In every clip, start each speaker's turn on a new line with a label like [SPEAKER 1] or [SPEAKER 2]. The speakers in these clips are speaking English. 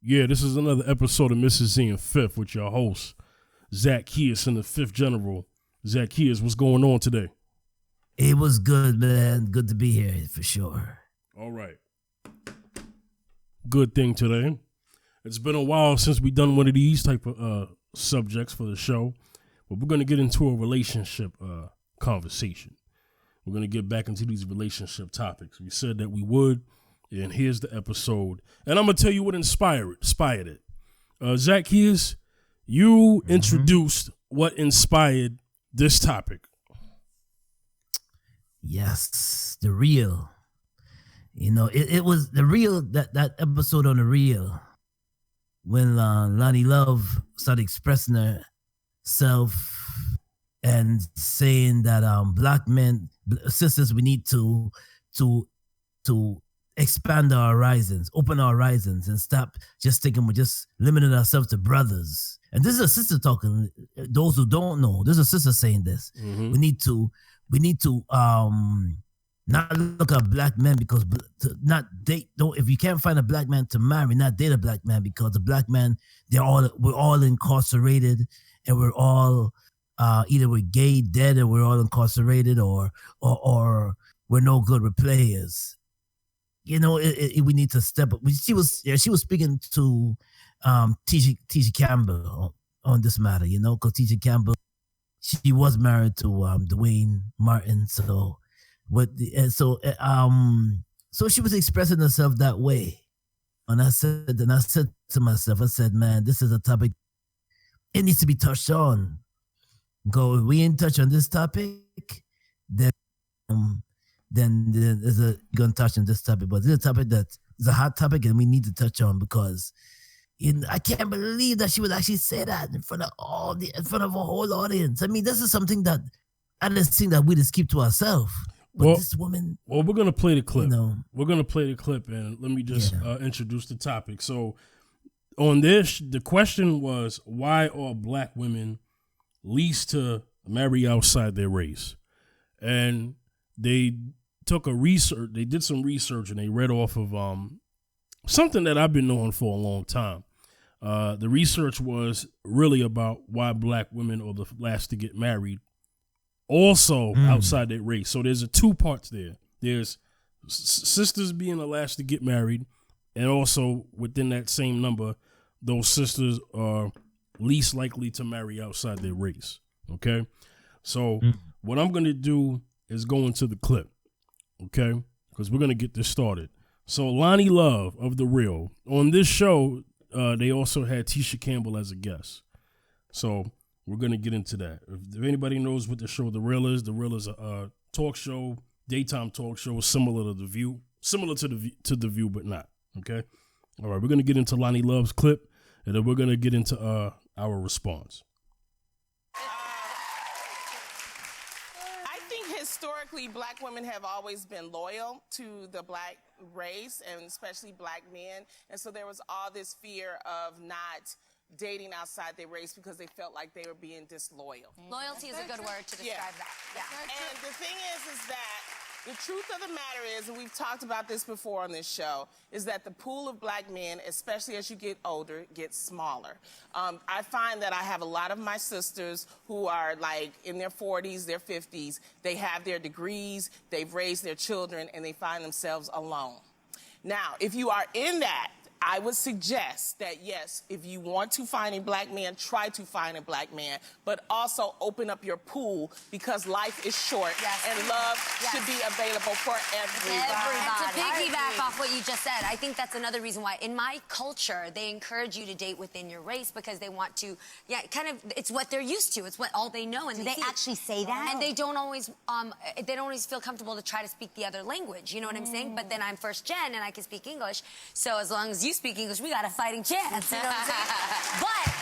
[SPEAKER 1] Yeah, this is another episode of Mrs. Z and Fifth with your host, Zaccheus and the Fifth General. Zaccheus, what's going on today?
[SPEAKER 2] It was good, man. Good to be here for sure.
[SPEAKER 1] All right. Good thing today. It's been a while since we done one of these type of subjects for the show, but we're going to get into a relationship conversation. We're going to get back into these relationship topics. We said that we would, and here's the episode. And I'm going to tell you what inspired it. Zaccheus, you introduced what inspired this topic.
[SPEAKER 2] Yes, the real. You know, it was the real, that episode on the real when Lonnie Love started expressing herself and saying that black men, sisters, we need to expand our horizons, open our horizons, and stop just thinking we're just limiting ourselves to brothers. And this is a sister talking. Those who don't know, there's a sister saying this.
[SPEAKER 1] Mm-hmm.
[SPEAKER 2] We need to not look at black men because not date. Don't, if you can't find a black man to marry, not date a black man, because the black man, we're all incarcerated, and we're all either we're gay, dead, or we're all incarcerated, or we're no good with players. You know, we need to step up. She was speaking to Tisha Campbell on this matter. You know, because Tisha Campbell, she was married to Dwayne Martin, so so she was expressing herself that way, and I said to myself, I said, man, this is a topic, it needs to be touched on. If we ain't touch on this topic, then there's gonna touch on this topic, but this is a topic that is a hot topic, and we need to touch on because. I can't believe that she would actually say that in front of a whole audience. I mean, this is something that I just think that we just keep to ourselves. But this woman.
[SPEAKER 1] Well, we're gonna play the clip.
[SPEAKER 2] You know,
[SPEAKER 1] we're gonna play the clip, and let me just introduce the topic. So, on this, the question was, why are black women least to marry outside their race? And they did some research, and they read off of something that I've been knowing for a long time. The research was really about why black women are the last to get married, also outside their race. So there's two parts there. There's sisters being the last to get married, and also within that same number, those sisters are least likely to marry outside their race. Okay? So what I'm going to do is go into the clip, okay? Because we're going to get this started. So Lonnie Love of The Real. On this show, they also had Tisha Campbell as a guest. So we're going to get into that. If anybody knows what the show The Real is a talk show, daytime talk show similar to The View. Similar to The View, but not. Okay? All right, we're going to get into Lonnie Love's clip, and then we're going to get into our response.
[SPEAKER 3] Historically, black women have always been loyal to the black race, and especially black men. And so there was all this fear of not dating outside their race because they felt like they were being disloyal.
[SPEAKER 4] Loyalty is a good word to describe that. Yeah.
[SPEAKER 3] And the thing is that the truth of the matter is, and we've talked about this before on this show, is that the pool of black men, especially as you get older, gets smaller. I find that I have a lot of my sisters who are like in their 40s, their 50s. They have their degrees, they've raised their children, and they find themselves alone. Now, if you are in that, I would suggest that, yes, if you want to find a black man, try to find a black man, but also open up your pool because life is short and love should be available for everybody.
[SPEAKER 4] And to piggyback off what you just said, I think that's another reason why in my culture, they encourage you to date within your race because they want to, it's what they're used to. It's what all they know. And
[SPEAKER 5] they actually say that?
[SPEAKER 4] And they don't always feel comfortable to try to speak the other language. You know what I'm saying? But then I'm first gen and I can speak English. So as long as you speak English, we got a fighting chance. You know what I'm saying? But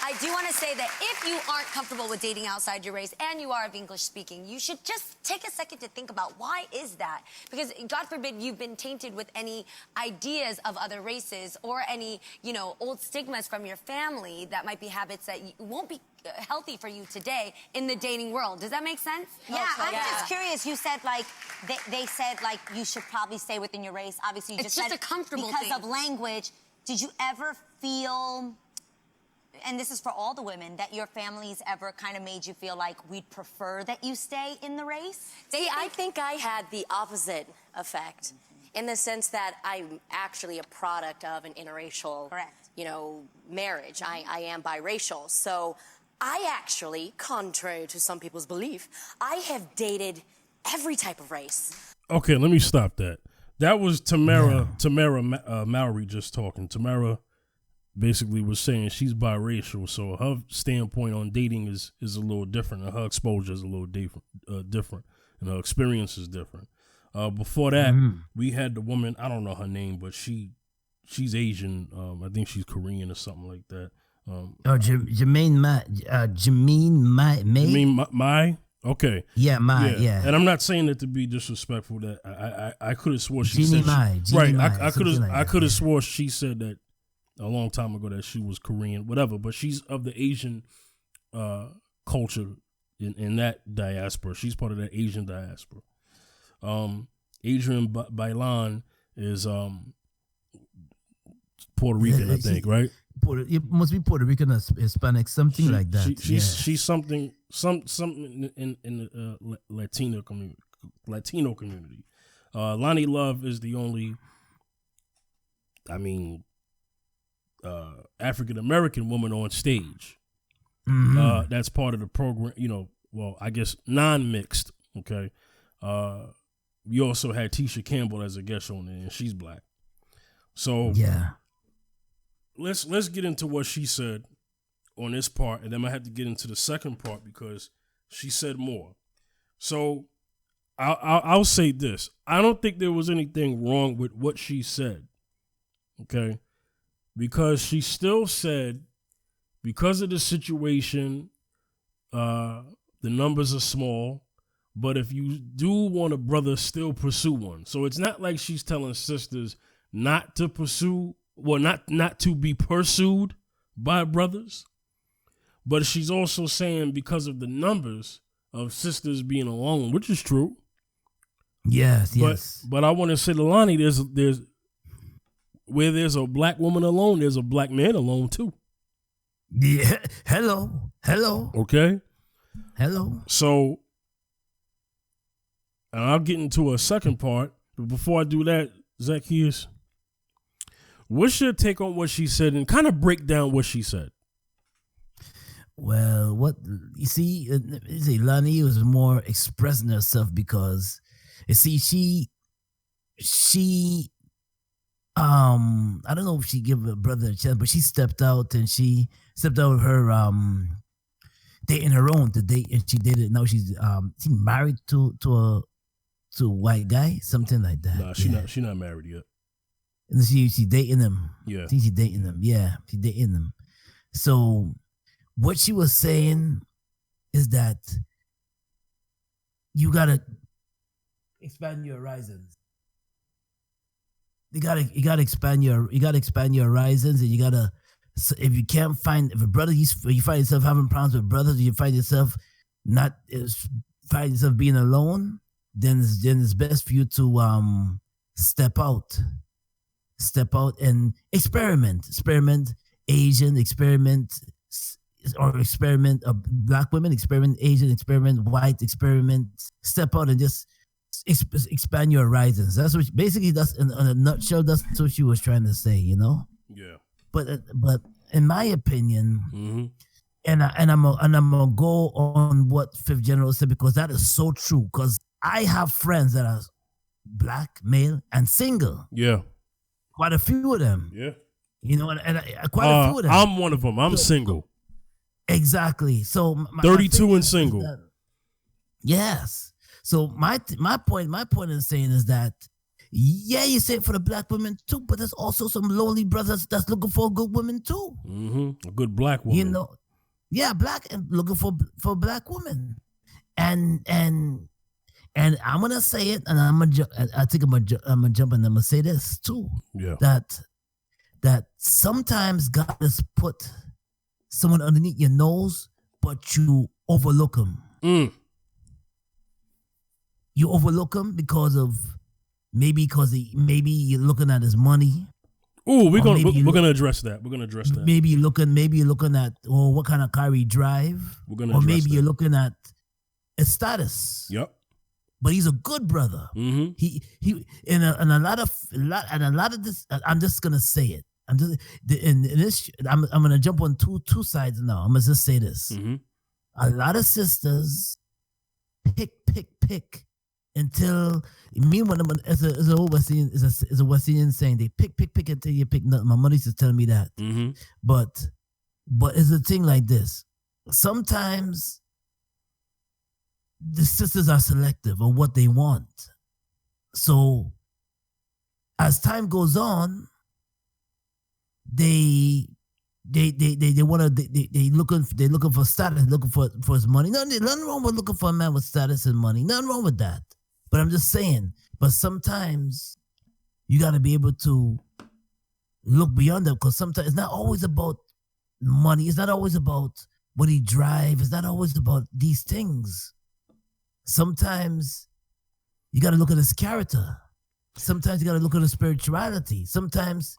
[SPEAKER 4] I do want to say that if you aren't comfortable with dating outside your race and you are of English speaking, you should just take a second to think about why is that? Because God forbid you've been tainted with any ideas of other races or any, old stigmas from your family that might be habits that won't be healthy for you today in the dating world. Does that make sense?
[SPEAKER 5] Yeah, I'm just curious. You said they said you should probably stay within your race. Obviously, you
[SPEAKER 4] it's just a comfortable
[SPEAKER 5] because
[SPEAKER 4] thing.
[SPEAKER 5] of language. Did you ever feel, and this is for all the women, that your families ever kind of made you feel like we'd prefer that you stay in the race?
[SPEAKER 4] See, I think I had the opposite effect in the sense that I'm actually a product of an interracial,
[SPEAKER 5] Correct.
[SPEAKER 4] Marriage. I am biracial. So I actually, contrary to some people's belief, I have dated every type of race.
[SPEAKER 1] Okay, let me stop that. That was Tamara Mallory just talking. Tamara basically was saying she's biracial, so her standpoint on dating is a little different, and her exposure is a little different, and her experience is different. Before that, we had the woman, I don't know her name, but she's Asian. I think she's Korean or something like that.
[SPEAKER 2] Jermaine
[SPEAKER 1] Mai? Okay.
[SPEAKER 2] Yeah, yeah.
[SPEAKER 1] And I'm not saying that to be disrespectful. That I could have swore she
[SPEAKER 2] Jeannie
[SPEAKER 1] said
[SPEAKER 2] Mai,
[SPEAKER 1] I could have swore she said that a long time ago that she was Korean, whatever. But she's of the Asian culture in that diaspora. She's part of that Asian diaspora. Adrian Bailan is Puerto Rican, I think, right?
[SPEAKER 2] It must be Puerto Rican or Hispanic, something like that.
[SPEAKER 1] She's something in the Latino community. Lonnie Love is the only, African American woman on stage. That's part of the program. Well, I guess non-mixed. Okay. We also had Tisha Campbell as a guest on there, and she's black. So
[SPEAKER 2] yeah.
[SPEAKER 1] Let's get into what she said on this part, and then I have to get into the second part because she said more. So I'll say this: I don't think there was anything wrong with what she said, okay? Because she still said, because of the situation, the numbers are small, but if you do want a brother, still pursue one. So it's not like she's telling sisters not to pursue. Well, not to be pursued by brothers, but she's also saying because of the numbers of sisters being alone, which is true.
[SPEAKER 2] Yes.
[SPEAKER 1] But I want to say to Lonnie, there's where there's a black woman alone, there's a black man alone too.
[SPEAKER 2] Yeah. Hello.
[SPEAKER 1] Okay.
[SPEAKER 2] Hello.
[SPEAKER 1] So, and I'll get into a second part, but before I do that, Zaccheus, what's your take on what she said and kind of break down what she said?
[SPEAKER 2] Well, what you see, Lonnie was more expressing herself because you see, she I don't know if she gave her brother a chance, but she stepped out with her dating her own to date, and she did it. Now she's married to a white guy, something like that.
[SPEAKER 1] Nah, she's not married yet.
[SPEAKER 2] And she dating him.
[SPEAKER 1] Yeah.
[SPEAKER 2] I think she dating him. Yeah, she dating him. So what she was saying is that you gotta expand your horizons. You gotta expand your horizons, and you gotta. So if you can't find, if you find yourself having problems with brothers, you find yourself being alone, then it's best for you to step out and experiment Asian, experiment black women, experiment Asian, experiment white, experiment, step out and just expand your horizons. That's what basically, that's in a nutshell, that's what she was trying to say,
[SPEAKER 1] Yeah.
[SPEAKER 2] But in my opinion,
[SPEAKER 1] mm-hmm.
[SPEAKER 2] and I'm gonna go on what Fifth General said, because that is so true. Because I have friends that are black, male, and single.
[SPEAKER 1] Yeah.
[SPEAKER 2] Quite a few of them.
[SPEAKER 1] Yeah.
[SPEAKER 2] And quite a few of them.
[SPEAKER 1] I'm one of them. I'm single.
[SPEAKER 2] Exactly. So
[SPEAKER 1] 32 and single.
[SPEAKER 2] Yes. So my point in saying is that, yeah, you say it for the black women too, but there's also some lonely brothers that's looking for a good woman too.
[SPEAKER 1] Mm-hmm. A good black woman.
[SPEAKER 2] Black and looking for black women, and I'm gonna say it, and I'm gonna jump and I'm gonna say this too.
[SPEAKER 1] Yeah.
[SPEAKER 2] That sometimes God has put someone underneath your nose, but you overlook them. You overlook them because you're looking at his money,
[SPEAKER 1] Ooh, we're gonna
[SPEAKER 2] maybe
[SPEAKER 1] address that. We're gonna address that.
[SPEAKER 2] Maybe you're looking at what kind of car he drive.
[SPEAKER 1] We're gonna
[SPEAKER 2] or
[SPEAKER 1] address
[SPEAKER 2] maybe
[SPEAKER 1] that.
[SPEAKER 2] you're looking at his status.
[SPEAKER 1] Yep.
[SPEAKER 2] But he's a good brother.
[SPEAKER 1] Mm-hmm.
[SPEAKER 2] He and a lot of this. I'm just gonna say it. I'm gonna jump on two sides now. I'm gonna just say this.
[SPEAKER 1] Mm-hmm.
[SPEAKER 2] A lot of sisters pick until me when I'm as a West Indian is a West Indian saying they pick until you pick nothing. My mother used to tell me that.
[SPEAKER 1] Mm-hmm.
[SPEAKER 2] But it's a thing like this. Sometimes the sisters are selective of what they want. So as time goes on, they looking for status, looking for his money. Nothing wrong with looking for a man with status and money. Nothing wrong with that. But I'm just saying. But sometimes you got to be able to look beyond that, because sometimes it's not always about money. It's not always about what he drives. It's not always about these things. Sometimes you got to look at his character. Sometimes you got to look at his spirituality. Sometimes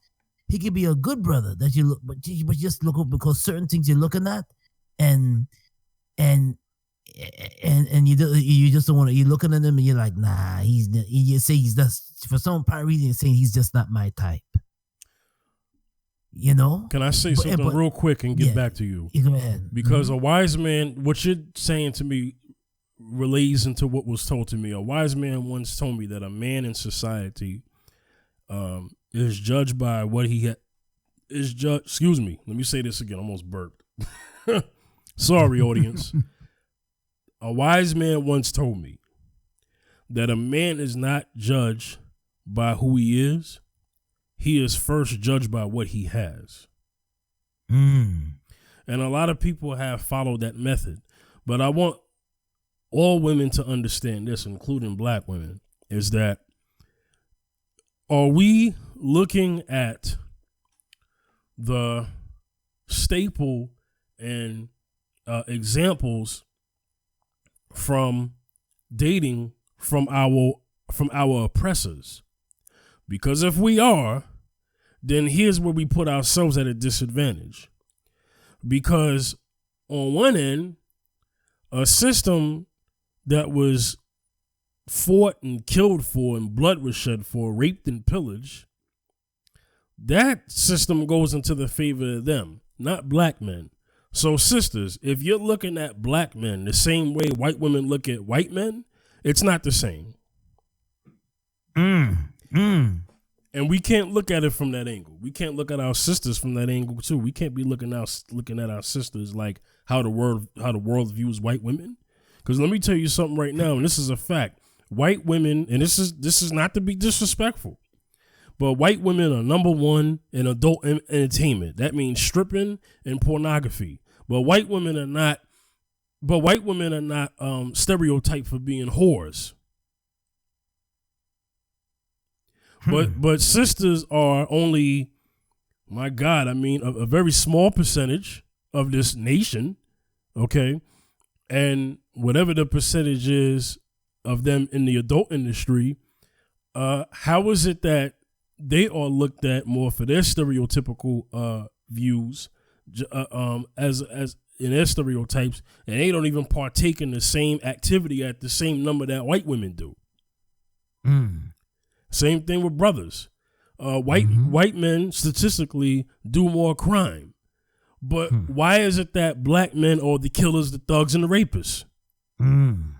[SPEAKER 2] he could be a good brother that you look, but you just look up because certain things you're looking at, and you just don't want to. You're looking at him and you're like, nah, you say he's just, for some part reason, you're saying he's just not my type. You know?
[SPEAKER 1] Can I say something real quick and get back to you?
[SPEAKER 2] You go ahead.
[SPEAKER 1] Because a wise man, what you're saying to me relays into what was told to me. A wise man once told me that a man in society is judged by what he excuse me, let me say this again, I almost burped. Sorry, audience. A wise man once told me that a man is not judged by who he is first judged by what he has. And a lot of people have followed that method, but I want all women to understand this, including black women, is that are we looking at the staple and examples from dating from our oppressors? Because if we are, then here's where we put ourselves at a disadvantage. Because on one end, a system that was fought and killed for and blood was shed for, raped and pillaged, that system goes into the favor of them, not black men. So sisters, if you're looking at black men the same way white women look at white men, it's not the same. And we can't look at it from that angle. We can't look at our sisters from that angle too. We can't be looking at our sisters like how the world views white women. Because let me tell you something right now, and this is a fact. White women, and this is not to be disrespectful, but white women are number one in adult entertainment. That means stripping and pornography. But white women are not. Stereotyped for being whores. But sisters are only, my God, I mean, a very small percentage of this nation, okay? And whatever the percentage is of them in the adult industry, how is it that they are looked at more for their stereotypical views, as in their stereotypes, and they don't even partake in the same activity at the same number that white women do? Same thing with brothers. White men statistically do more crime. But why is it that black men are the killers, the thugs, and the rapists? And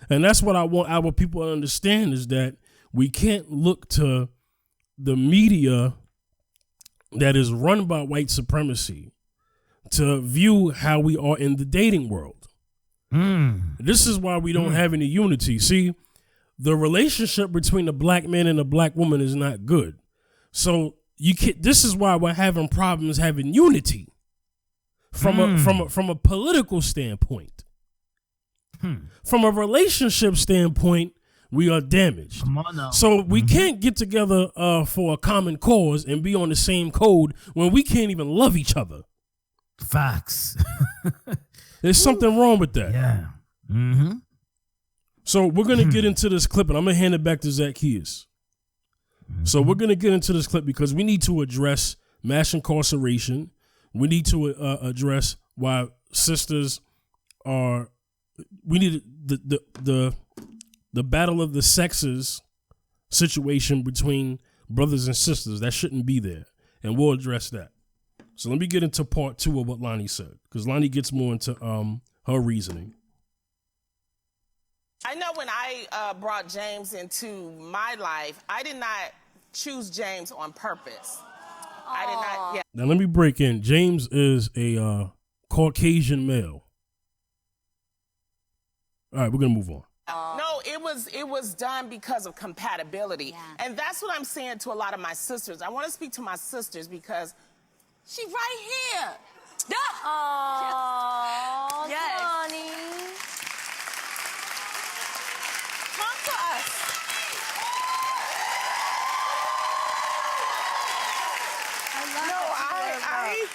[SPEAKER 1] that's what I want our people to understand, is that we can't look to the media that is run by white supremacy to view how we are in the dating world. This is why we don't have any unity. See, the relationship between the black man and the black woman is not good. So this is why we're having problems having unity from a political standpoint. From a relationship standpoint, we are damaged.
[SPEAKER 2] Come on now.
[SPEAKER 1] So we can't get together for a common cause and be on the same code when we can't even love each other.
[SPEAKER 2] Facts.
[SPEAKER 1] There's something wrong with that.
[SPEAKER 2] Yeah.
[SPEAKER 1] So we're going to get into this clip, and I'm going to hand it back to Zaccheus. So we're going to get into this clip because we need to address mass incarceration. We need to address why sisters are. We need the battle of the sexes situation between brothers and sisters that shouldn't be there, and we'll address that. So let me get into part 2 of what Lonnie said, because Lonnie gets more into her reasoning.
[SPEAKER 3] I know when I brought James into my life, I did not choose James on purpose. I did not. Yeah.
[SPEAKER 1] Now let me break in. James is a Caucasian male. All right, we're gonna move on.
[SPEAKER 3] No, it was done because of compatibility.
[SPEAKER 5] Yeah.
[SPEAKER 3] And that's what I'm saying to a lot of my sisters. I want to speak to my sisters because she's right here.
[SPEAKER 5] Oh,
[SPEAKER 4] Yes.
[SPEAKER 5] Johnny.
[SPEAKER 3] Come to us. I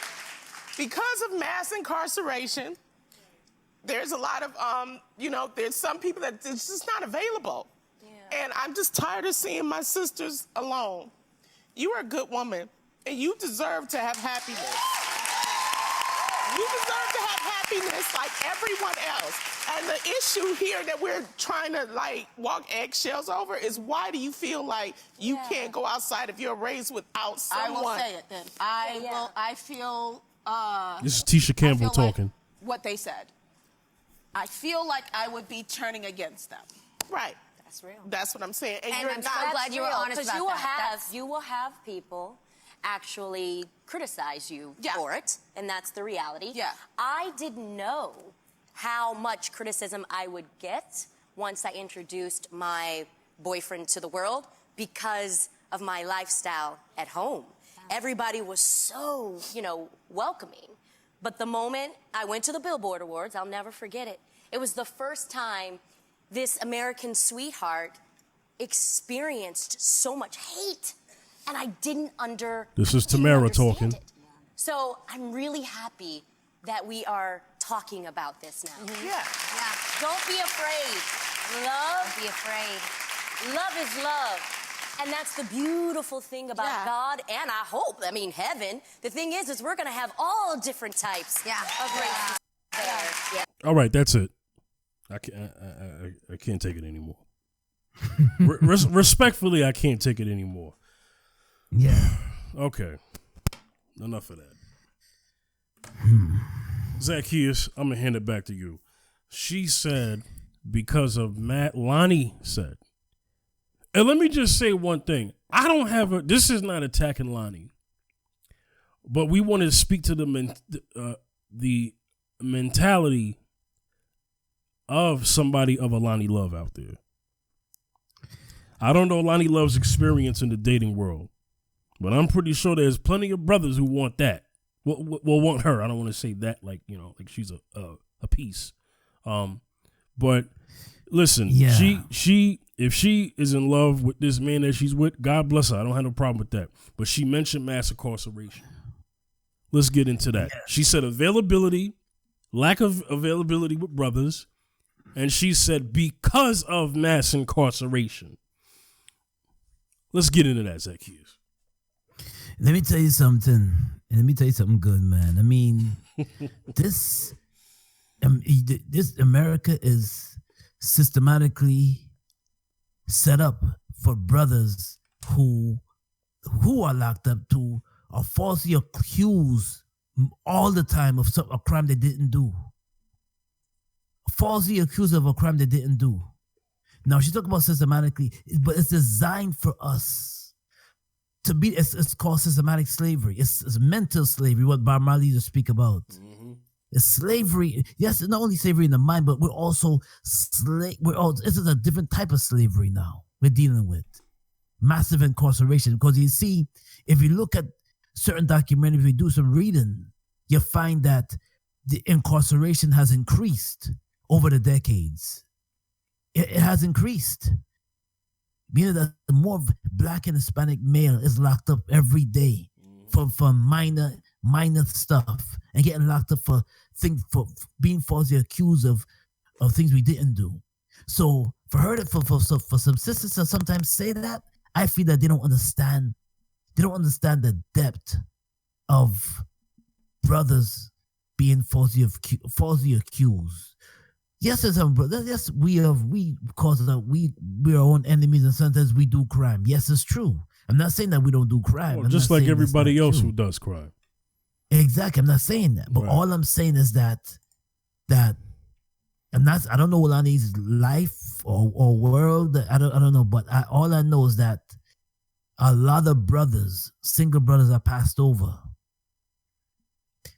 [SPEAKER 3] because of mass incarceration, there's a lot of, there's some people that it's just not available. Yeah. And I'm just tired of seeing my sisters alone. You are a good woman, and you deserve to have happiness. You deserve to have happiness like everyone else. And the issue here that we're trying to, walk eggshells over is why do you feel like you can't go outside if you're raised without someone?
[SPEAKER 6] I will say it then. I feel...
[SPEAKER 1] This is Tisha Campbell
[SPEAKER 6] I feel
[SPEAKER 1] talking.
[SPEAKER 6] Like what they said. I feel like I would be turning against them.
[SPEAKER 3] Right.
[SPEAKER 4] That's real.
[SPEAKER 3] That's what I'm saying. And
[SPEAKER 4] And
[SPEAKER 3] you're
[SPEAKER 4] I'm
[SPEAKER 3] not.
[SPEAKER 4] so glad you were honest
[SPEAKER 5] Because
[SPEAKER 4] about
[SPEAKER 5] you will have people actually criticize you
[SPEAKER 6] Yeah.
[SPEAKER 5] for it, and that's the reality.
[SPEAKER 6] Yeah.
[SPEAKER 5] I didn't know how much criticism I would get once I introduced my boyfriend to the world because of my lifestyle at home. Everybody was so, welcoming. But the moment I went to the Billboard Awards, I'll never forget it. It was the first time this American sweetheart experienced so much hate, and I didn't
[SPEAKER 1] This is Tamara
[SPEAKER 5] understand
[SPEAKER 1] talking.
[SPEAKER 5] it. So I'm really happy that we are talking about this now.
[SPEAKER 3] Yeah.
[SPEAKER 5] Yeah. Don't be afraid. Love.
[SPEAKER 4] Don't be afraid.
[SPEAKER 5] Love is love. And that's the beautiful thing about
[SPEAKER 6] Yeah.
[SPEAKER 5] God, and I hope, heaven. The thing is we're going to have all different types of races there. Yeah.
[SPEAKER 1] All right, that's it. I can't take it anymore. Respectfully, I can't take it anymore.
[SPEAKER 2] Yeah.
[SPEAKER 1] Okay, enough of that. Zaccheus, I'm gonna hand it back to you. She said because of Lonnie said. And let me just say one thing. I don't have this is not attacking Lonnie, but we want to speak to the mentality of somebody of a Lonnie Love out there. I don't know Lonnie Love's experience in the dating world, but I'm pretty sure there's plenty of brothers who want that. Well, want her. I don't want to say that like she's a piece. But listen, she if she is in love with this man that she's with, God bless her. I don't have no problem with that. But she mentioned mass incarceration. Let's get into that. Yeah. She said availability, lack of availability with brothers, and she said because of mass incarceration. Let's get into that, Zaccheus.
[SPEAKER 2] Let me tell you something. Let me tell you something good, man. I mean, this America is systematically set up for brothers who are locked up to are falsely accused all the time of a crime they didn't do. Falsely accused of a crime they didn't do. Now she's talking about systematically, but it's designed for us to be. It's called systematic slavery. It's mental slavery. What Bob Marley used to speak about. Mm-hmm. It's slavery. Yes, it's not only slavery in the mind, but we're also this is a different type of slavery now we're dealing with. Massive incarceration. Because you see, if you look at certain documentaries, if you do some reading, you find that the incarceration has increased over the decades. It has increased. Meaning that the more black and Hispanic male is locked up every day for minor stuff and getting locked up for being falsely accused of things we didn't do. So for her for some sisters to sometimes say that, I feel that they don't understand the depth of brothers being falsely accused. Yes, there's some brothers. Yes, we cause that we're our own enemies, and sometimes we do crime. Yes, it's true. I'm not saying that we don't do crime.
[SPEAKER 1] Well, just like everybody else who does crime.
[SPEAKER 2] Exactly. I'm not saying that. But all I'm saying is that I don't know Olani's life or world. I don't know. But all I know is that a lot of single brothers are passed over.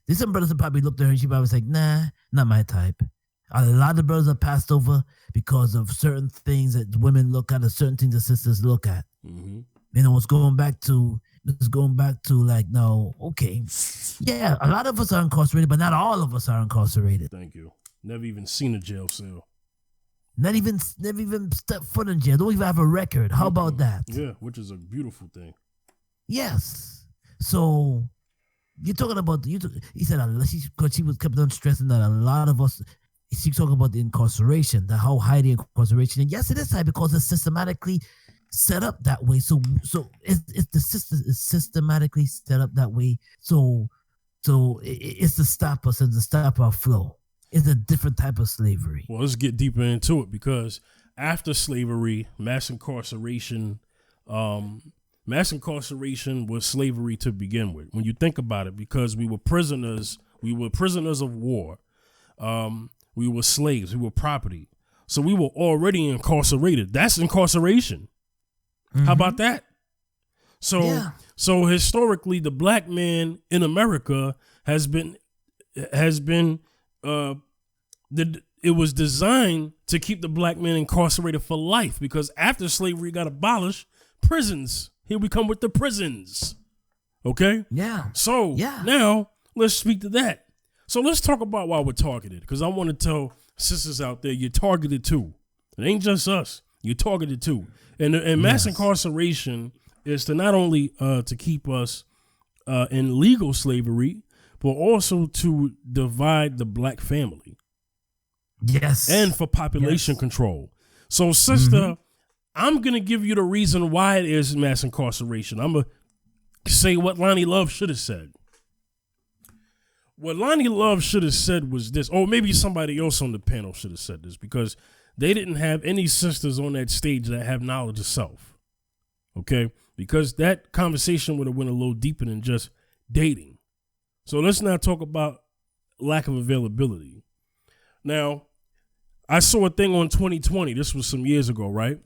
[SPEAKER 2] There's some brothers that probably looked at her and she probably was like, nah, not my type. A lot of brothers are passed over because of certain things that women look at, or certain things that sisters look at.
[SPEAKER 1] Mm-hmm.
[SPEAKER 2] You know, it's going back to like, no, okay. Yeah, a lot of us are incarcerated, but not all of us are incarcerated.
[SPEAKER 1] Thank you. Never even seen a jail cell.
[SPEAKER 2] Never even stepped foot in jail. Don't even have a record. How about that?
[SPEAKER 1] Yeah, which is a beautiful thing.
[SPEAKER 2] Yes. So you're talking about he said because she was kept on stressing that a lot of us. She's talking about the incarceration, how high the incarceration, and yes, it is high because it's systematically set up that way. So it's the system is systematically set up that way. So it's to stop us and to stop our flow. It's a different type of slavery.
[SPEAKER 1] Well, let's get deeper into it, because after slavery, mass incarceration was slavery to begin with. When you think about it, because we were prisoners of war. We were slaves. We were property. So we were already incarcerated. That's incarceration. Mm-hmm. How about that? So historically, the black man in America it was designed to keep the black man incarcerated for life, because after slavery got abolished, prisons. Here we come with the prisons. Okay?
[SPEAKER 2] Yeah.
[SPEAKER 1] So now let's speak to that. So let's talk about why we're targeted, because I want to tell sisters out there, you're targeted too. It ain't just us. You're targeted too. And mass incarceration is to not only to keep us in legal slavery, but also to divide the black family.
[SPEAKER 2] Yes.
[SPEAKER 1] And for population control. So, sister, I'm going to give you the reason why it is mass incarceration. I'm going to say what Lonnie Love should have said. What Lonnie Love should have said was this, or maybe somebody else on the panel should have said this, because they didn't have any sisters on that stage that have knowledge of self. Okay? Because that conversation would have went a little deeper than just dating. So let's not talk about lack of availability. Now, I saw a thing on 2020. This was some years ago, right?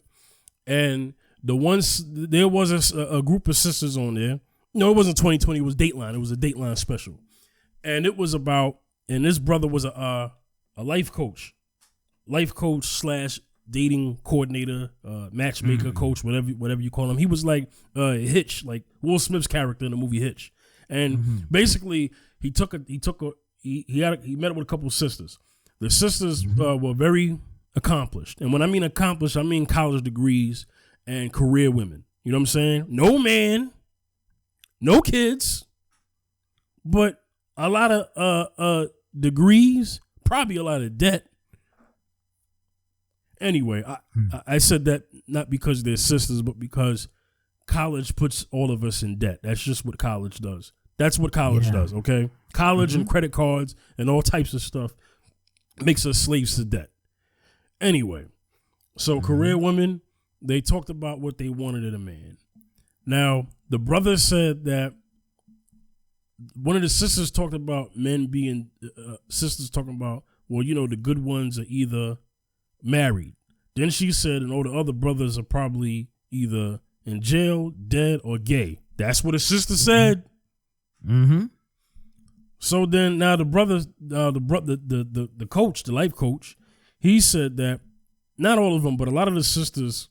[SPEAKER 1] And there was a group of sisters on there. No, it wasn't 2020. It was Dateline. It was a Dateline special. And it was about, and this brother was a life coach / dating coordinator, matchmaker coach, whatever you call him. He was like Hitch, like Will Smith's character in the movie Hitch. And basically, he met with a couple of sisters. The sisters were very accomplished, and when I mean accomplished, I mean college degrees and career women. You know what I'm saying? No man, no kids, but a lot of degrees, probably a lot of debt. Anyway, I said that not because they're sisters, but because college puts all of us in debt. That's just what college does. That's what college does, okay? College and credit cards and all types of stuff makes us slaves to debt. Anyway, so career women, they talked about what they wanted in a man. Now, the brother said that one of the sisters talked about men being, well, you know, the good ones are either married. Then she said, and all the other brothers are probably either in jail, dead, or gay. That's what his sister said. Mm-hmm. So then now the brother, the coach, the life coach, he said that not all of them, but a lot of the sisters,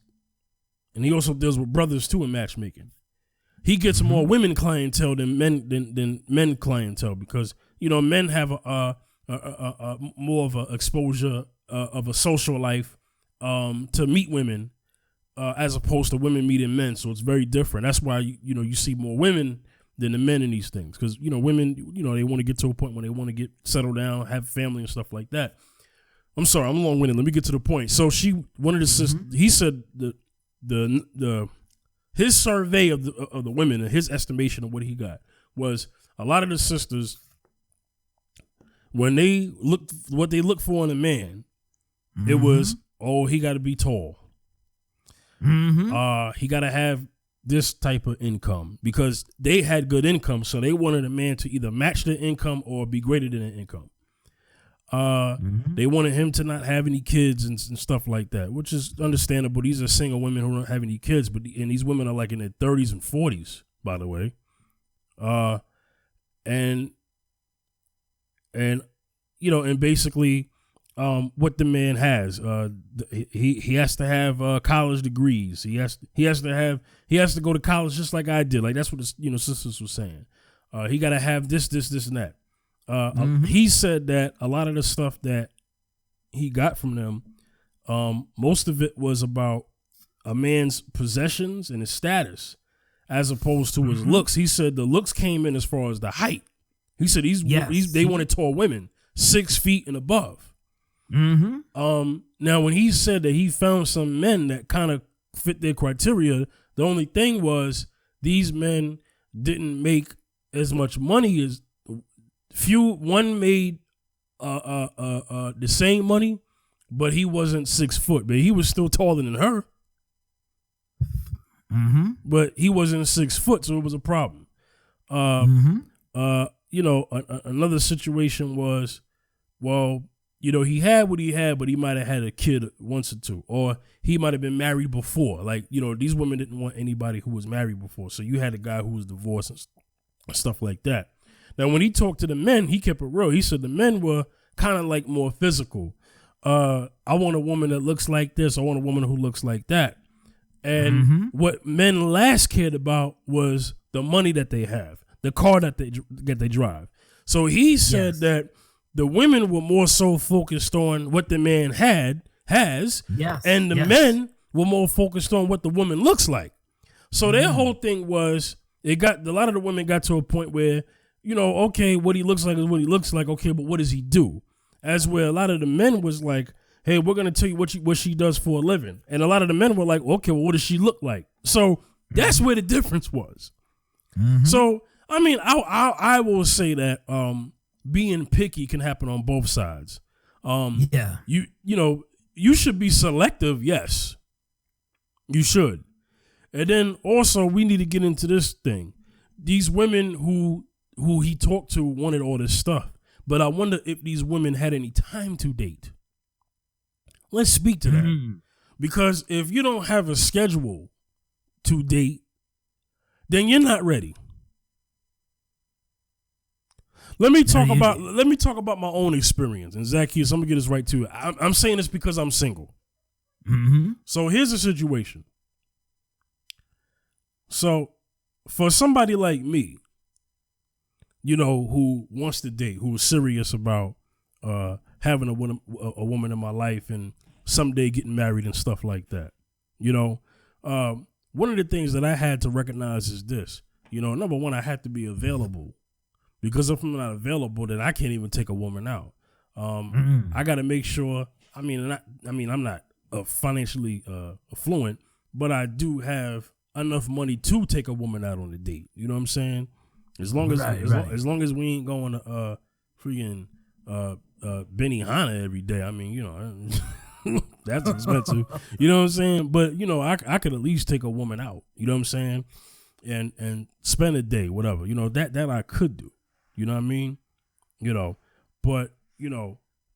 [SPEAKER 1] and he also deals with brothers too in matchmaking. He gets more women clientele than men clientele, because you know men have a more of a exposure of a social life to meet women as opposed to women meeting men. So it's very different. That's why you see more women than the men in these things, because women they want to get to a point when they want to get settled down, have family and stuff like that. I'm sorry, I'm long-winded. Let me get to the point. So one of the sisters, he said his survey of the women and his estimation of what he got was a lot of the sisters, when they looked what they look for in a man, it was, oh, he got to be tall. He got to have this type of income, because they had good income, so they wanted a man to either match their income or be greater than their income. They wanted him to not have any kids and stuff like that, which is understandable. These are single women who don't have any kids, and these women are like in their 30s and 40s, by the way. And you know, and basically, what the man has, he has to have college degrees. He has to go to college just like I did. Like, that's what the, sisters were saying. He got to have this, and that. He said that a lot of the stuff that he got from them, most of it was about a man's possessions and his status, as opposed to his looks. He said the looks came in as far as the height. He said they wanted tall women, 6 feet and above. Now, when he said that he found some men that kind of fit their criteria, the only thing was these men didn't make as much money as one made the same money, but he wasn't 6 foot, but he was still taller than her. But he wasn't 6 foot, so it was a problem. Another situation was, well, he had what he had, but he might have had a kid once or two, or he might have been married before. Like, these women didn't want anybody who was married before, so you had a guy who was divorced and stuff like that. Now, when he talked to the men, he kept it real. He said the men were kind of like more physical. I want a woman that looks like this. I want a woman who looks like that. And what men last cared about was the money that they have, the car that they drive. So he said that the women were more so focused on what the man has, and the men were more focused on what the woman looks like. So their whole thing was, a lot of the women got to a point where, okay, what he looks like is what he looks like. Okay, but what does he do? As where a lot of the men was like, hey, we're going to tell you what she does for a living. And a lot of the men were like, okay, well, what does she look like? So that's where the difference was. So, I mean, I will say that being picky can happen on both sides. You should be selective. Yes, you should. And then also we need to get into this thing. These women who he talked to wanted all this stuff, but I wonder if these women had any time to date. Let's speak to that. Because if you don't have a schedule to date, then you're not ready. Let me talk about my own experience. And Zaccheus, I'm gonna get this right to it. I'm saying this because I'm single. So here's the situation. So for somebody like me, who wants to date, who's serious about having a woman in my life and someday getting married and stuff like that, one of the things that I had to recognize is this. Number one, I had to be available. Because if I'm not available, then I can't even take a woman out. I got to make sure. I'm not financially affluent, but I do have enough money to take a woman out on a date. You know what I'm saying? As long as we ain't going to freaking Benihana every day. I mean, that's expensive. You know what I'm saying? But I could at least take a woman out. You know what I'm saying? And spend a day, whatever. That I could do. You know what I mean? But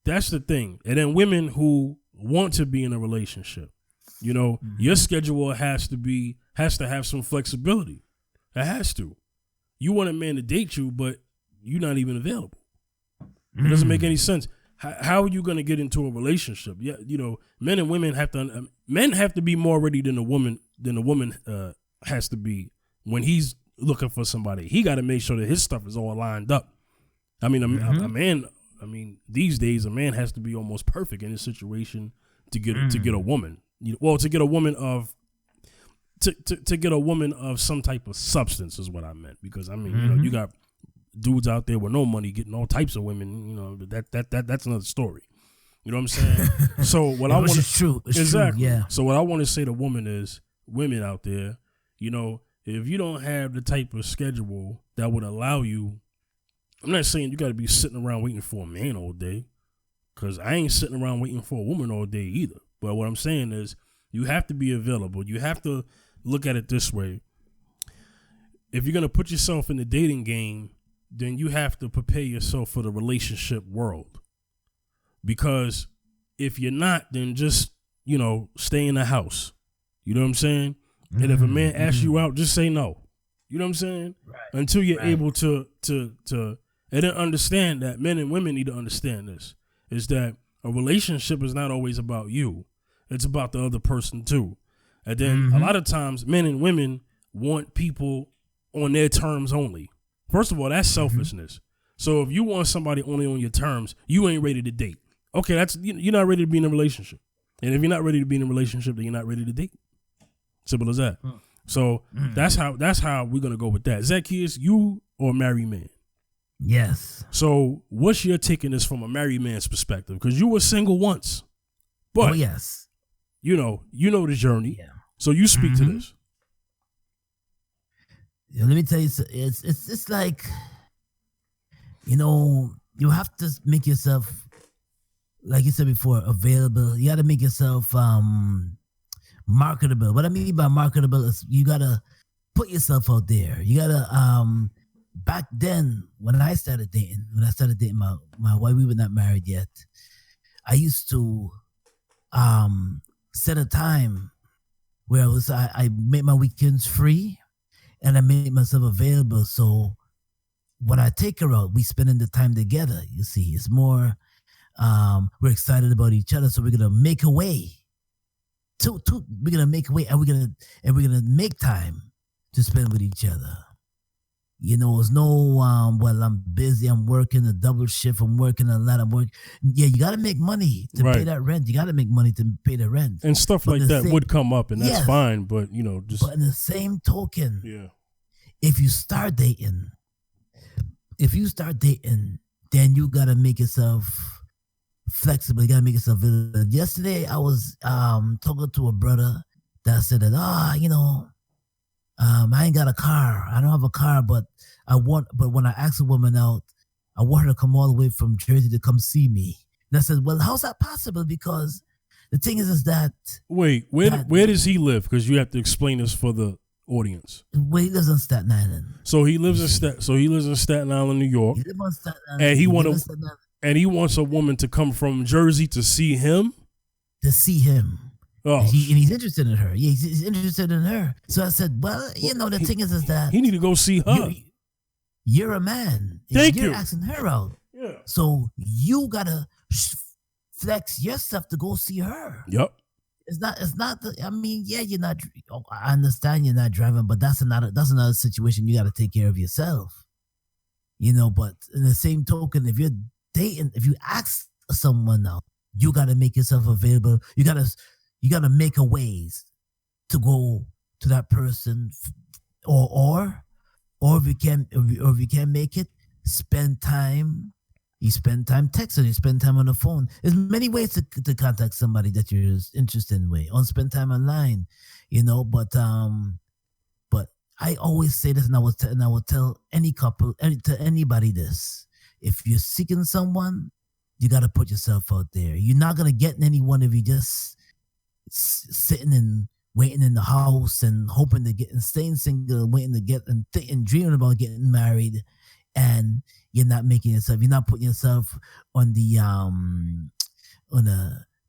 [SPEAKER 1] that's the thing. And then women who want to be in a relationship, your schedule has to have some flexibility. It has to. You want a man to date you, but you're not even available. It doesn't make any sense. How are you going to get into a relationship? Yeah, men and women have to be more ready than a woman has to be when he's looking for somebody. He got to make sure that his stuff is all lined up. I mean, a man. I mean, these days a man has to be almost perfect in his situation to get a woman. To get a woman of to get a woman of some type of substance is what I meant. Because I mean, you got dudes out there with no money getting all types of women. That's another story. You know what I'm saying? So what I want
[SPEAKER 2] is true. It's
[SPEAKER 1] exactly.
[SPEAKER 2] True, yeah.
[SPEAKER 1] So what I want to say to women out there, You know, if you don't have the type of schedule that would allow you, I'm not saying you got to be sitting around waiting for a man all day, because I ain't sitting around waiting for a woman all day either. But what I'm saying is you have to be available. You have to look at it this way. If you're going to put yourself in the dating game, then you have to prepare yourself for the relationship world. Because if you're not, then just, you know, stay in the house. You know what I'm saying? And if a man asks you out, just say no. You know what I'm saying? Right. Until you're able to and then understand that men and women need to understand this, is that a relationship is not always about you. It's about the other person too. And then a lot of times men and women want people on their terms only. First of all, that's selfishness. So if you want somebody only on your terms, you ain't ready to date. Okay, that's, you're not ready to be in a relationship. And if you're not ready to be in a relationship, then you're not ready to date. Simple as that. So that's how we're gonna go with that. Zaccheus, you or married man?
[SPEAKER 2] Yes.
[SPEAKER 1] So what's your taking this from a married man's perspective? Because you were single once, but
[SPEAKER 2] yes,
[SPEAKER 1] you know the journey.
[SPEAKER 2] Yeah.
[SPEAKER 1] So you speak to this.
[SPEAKER 2] Yeah, let me tell you, it's like, you know, you have to make yourself, like you said before, available. You got to make yourself marketable. What I mean by marketable is you got to put yourself out there. You got to, back then when I started dating my wife, we were not married yet. I used to set a time where I made my weekends free and I made myself available. So when I take her out, we spending the time together. You see, it's more, we're excited about each other. So we're going to make a way. We're going to make a way and we're going to make time to spend with each other. You know, it's no, well, I'm busy, I'm working a double shift, I'm working a lot, Yeah, you got to make money to pay that rent. You got to make money to pay the rent.
[SPEAKER 1] And stuff like that would come up, and that's fine, but, you know, just...
[SPEAKER 2] But in the same token, if you start dating, then you got to make yourself flexible. You got to make yourself available. Yesterday, I was talking to a brother that said that, you know, I ain't got a car. I don't have a car, but when I ask a woman out, I want her to come all the way from Jersey to come see me. And I said, well, how's that possible? Because the thing is that...
[SPEAKER 1] Wait, where does he live? Because you have to explain this for the audience.
[SPEAKER 2] Well, he lives in Staten Island.
[SPEAKER 1] So he lives in Staten Island, New York.
[SPEAKER 2] He lives on Staten Island.
[SPEAKER 1] And he wants a woman to come from Jersey to see him?
[SPEAKER 2] To see him.
[SPEAKER 1] Oh.
[SPEAKER 2] And he's interested in her. Yeah, he's interested in her. So I said, well, you know, the thing is that...
[SPEAKER 1] He need to go see her.
[SPEAKER 2] You're a man. You're asking her out.
[SPEAKER 1] Yeah.
[SPEAKER 2] So you got to flex yourself to go see her.
[SPEAKER 1] Yep.
[SPEAKER 2] It's not, I mean, yeah, you're not... Oh, I understand you're not driving, but that's another situation. You got to take care of yourself. You know, but in the same token, if you're dating, if you ask someone out, you got to make yourself available. You got to make a ways to go to that person, or if you can't make it, spend time. You spend time texting. You spend time on the phone. There's many ways to contact somebody that you're interested in. Or spend time online, you know. But I always say this, and I will tell any couple, to anybody this: if you're seeking someone, you got to put yourself out there. You're not gonna get anyone if you just sitting and waiting in the house and hoping to get and staying single and waiting to get and dreaming about getting married, and you're not making yourself, you're not putting yourself on the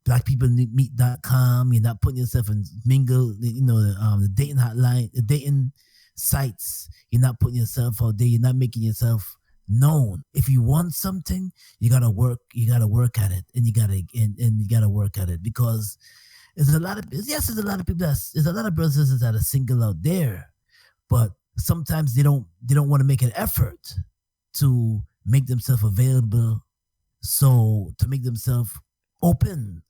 [SPEAKER 2] blackpeoplemeet.com. You're not putting yourself in mingle, you know, the dating hotline, the dating sites. You're not putting yourself out there. You're not making yourself known. If you want something, you gotta work at it, and you gotta work at it, because there's a lot of people there's a lot of brothers that are single out there, but sometimes they don't want to make an effort to make themselves available, so to make themselves open,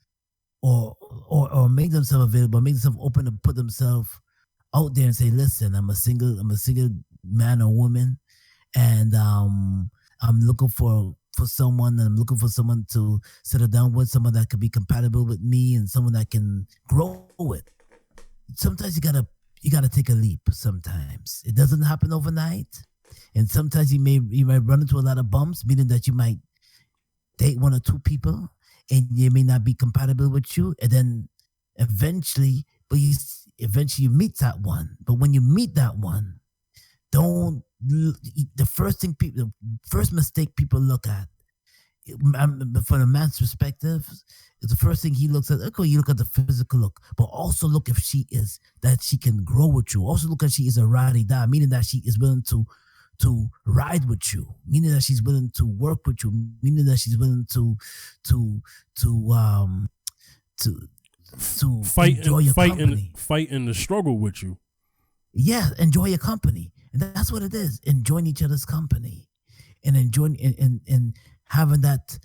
[SPEAKER 2] or make themselves available, make themselves open to put themselves out there and say, listen, I'm a single man or woman, and I'm looking for someone, and I'm looking for someone to settle down with, someone that could be compatible with me, and someone that can grow with. Sometimes you you got to take a leap sometimes. It doesn't happen overnight. And sometimes you might run into a lot of bumps, meaning that you might date one or two people and they may not be compatible with you. And then eventually you meet that one. But when you meet that one, the first mistake people look at, from a man's perspective, is the first thing he looks at. Okay, you look at the physical look, but also look if she can grow with you. Also look if she is a ride-or-die, meaning that she is willing to ride with you, meaning that she's willing to work with you, meaning that she's willing to enjoy your company.
[SPEAKER 1] Fight in the struggle with you.
[SPEAKER 2] Yeah, enjoy your company. And that's what it is, enjoying each other's company and enjoying and having that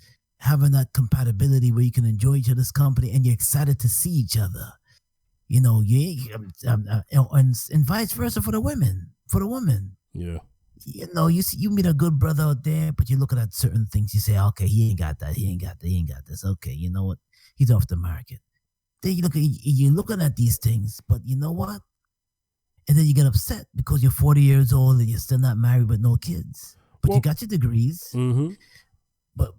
[SPEAKER 2] compatibility where you can enjoy each other's company and you're excited to see each other. You know, and vice versa for the women.
[SPEAKER 1] Yeah.
[SPEAKER 2] You know, you meet a good brother out there, but you're looking at certain things. You say, okay, he ain't got that. He ain't got this. Okay, you know what? He's off the market. Then you're looking at these things, but you know what? And then you get upset because you're 40 years old and you're still not married with no kids. But you got your degrees.
[SPEAKER 1] Mm-hmm.
[SPEAKER 2] But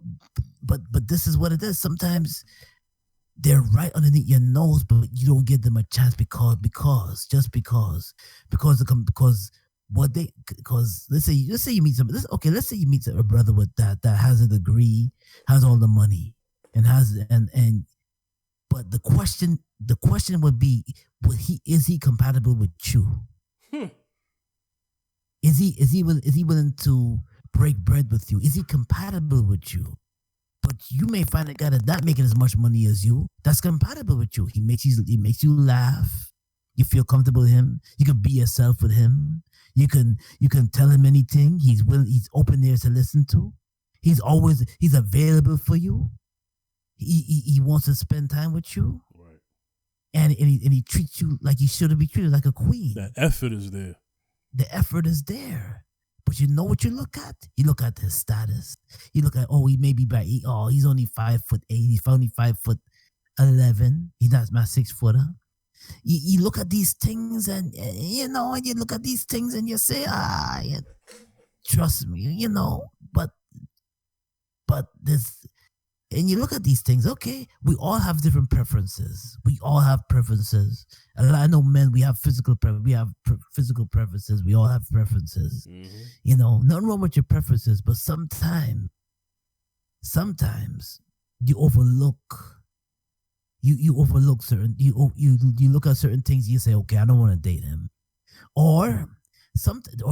[SPEAKER 2] this is what it is. Sometimes they're right underneath your nose, but you don't give them a chance because let's say you meet somebody. Let's say you meet a brother with that has a degree, has all the money, and but the question would be, is he compatible with you? Is he willing to break bread with you? Is he compatible with you? But you may find a guy that's not making as much money as you that's compatible with you. He makes you laugh. You feel comfortable with him. You can be yourself with him. You can tell him anything. He's open there to listen to. He's available for you. He wants to spend time with you.
[SPEAKER 1] Right.
[SPEAKER 2] And he treats you like you should be treated, like a queen.
[SPEAKER 1] That effort is there.
[SPEAKER 2] The effort is there. But you know what you look at? You look at his status. You look at, he may be back. He's only 5'8". He's only 5'11". He's not my 6-footer. You look at these things and you look at these things and you say, trust me, but this, and you look at these things, okay, we all have different preferences. I know men, we have physical preferences. We all have preferences.
[SPEAKER 1] Mm-hmm.
[SPEAKER 2] Nothing wrong with your preferences, but sometimes you overlook certain, you look at certain things, you say, okay, I don't want to date him. Or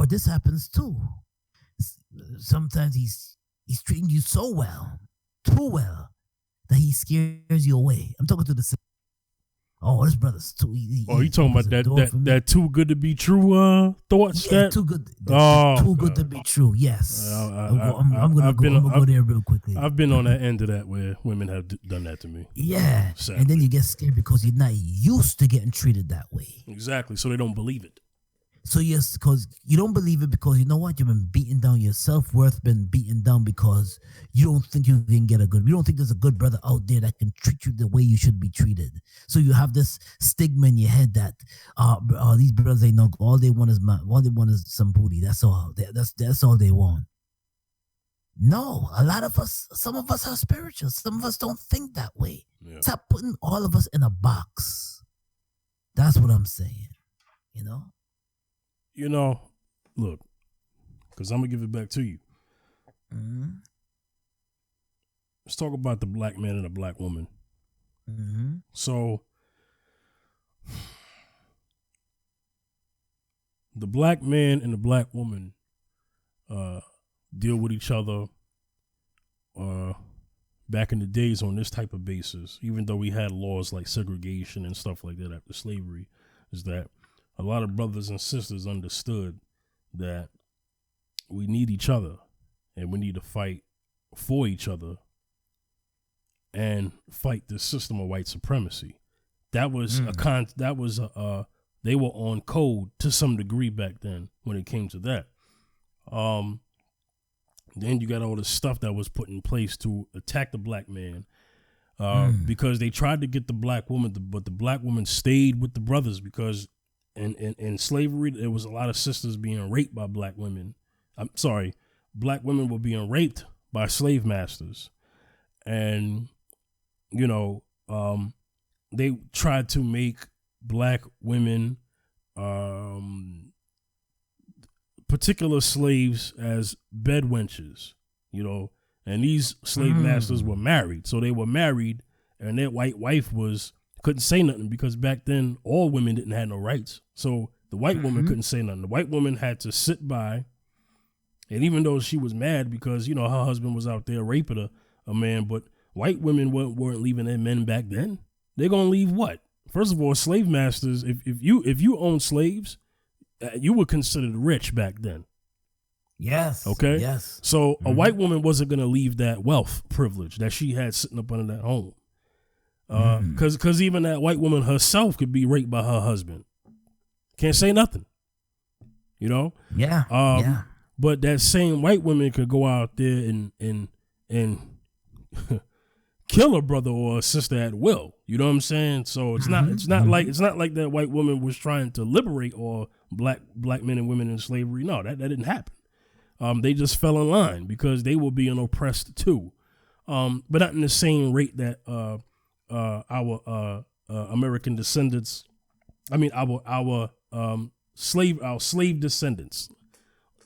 [SPEAKER 2] this happens too. Sometimes he's treating you so well, too well, that he scares you away. I'm talking to the this brother's too easy.
[SPEAKER 1] You talking about that too good to be true thoughts?
[SPEAKER 2] Yeah, too good. Too good to be true. Yes. I'm gonna go there real quickly.
[SPEAKER 1] I've been on that end of that where women have done that to me.
[SPEAKER 2] Yeah.
[SPEAKER 1] Sadly.
[SPEAKER 2] And then you get scared because you're not used to getting treated that way.
[SPEAKER 1] Exactly. So they don't believe it.
[SPEAKER 2] So yes, because you don't believe it because you know what? You've been beaten down. Your self-worth been beaten down because you don't think you can get you don't think there's a good brother out there that can treat you the way you should be treated. So you have this stigma in your head that these brothers ain't no good. All they want is some booty. That's all. That's all they want. No, some of us are spiritual. Some of us don't think that way. Yeah. Stop putting all of us in a box. That's what I'm saying.
[SPEAKER 1] Look, because I'm going to give it back to you.
[SPEAKER 2] Mm-hmm.
[SPEAKER 1] Let's talk about the black man and the black woman.
[SPEAKER 2] Mm-hmm.
[SPEAKER 1] So, the black man and the black woman deal with each other back in the days on this type of basis, even though we had laws like segregation and stuff like that after slavery, is that a lot of brothers and sisters understood that we need each other and we need to fight for each other and fight the system of white supremacy. That was they were on code to some degree back then when it came to that. Then you got all the stuff that was put in place to attack the black man because they tried to get the black woman, but the black woman stayed with the brothers because in slavery, there was a lot of sisters being raped by black women. I'm sorry, black women were being raped by slave masters, and they tried to make black women, particular slaves, as bed wenches, and these slave masters were married. So they were married, and their white wife couldn't say nothing, because back then all women didn't have no rights. So the white woman couldn't say nothing. The white woman had to sit by, and even though she was mad because, her husband was out there raping a man, but white women weren't leaving their men back then. They're going to leave what? First of all, slave masters, if you own slaves, you were considered rich back then.
[SPEAKER 2] Yes.
[SPEAKER 1] Okay?
[SPEAKER 2] Yes.
[SPEAKER 1] So a white woman wasn't going to leave that wealth privilege that she had sitting up under that home. Because even that white woman herself could be raped by her husband. Can't say nothing.
[SPEAKER 2] Yeah.
[SPEAKER 1] But that same white woman could go out there and kill a brother or a sister at will. You know what I'm saying? So it's not like that white woman was trying to liberate all black men and women in slavery. No, that didn't happen. They just fell in line because they were being oppressed too, but not in the same rate that our American descendants. I mean, our slave descendants,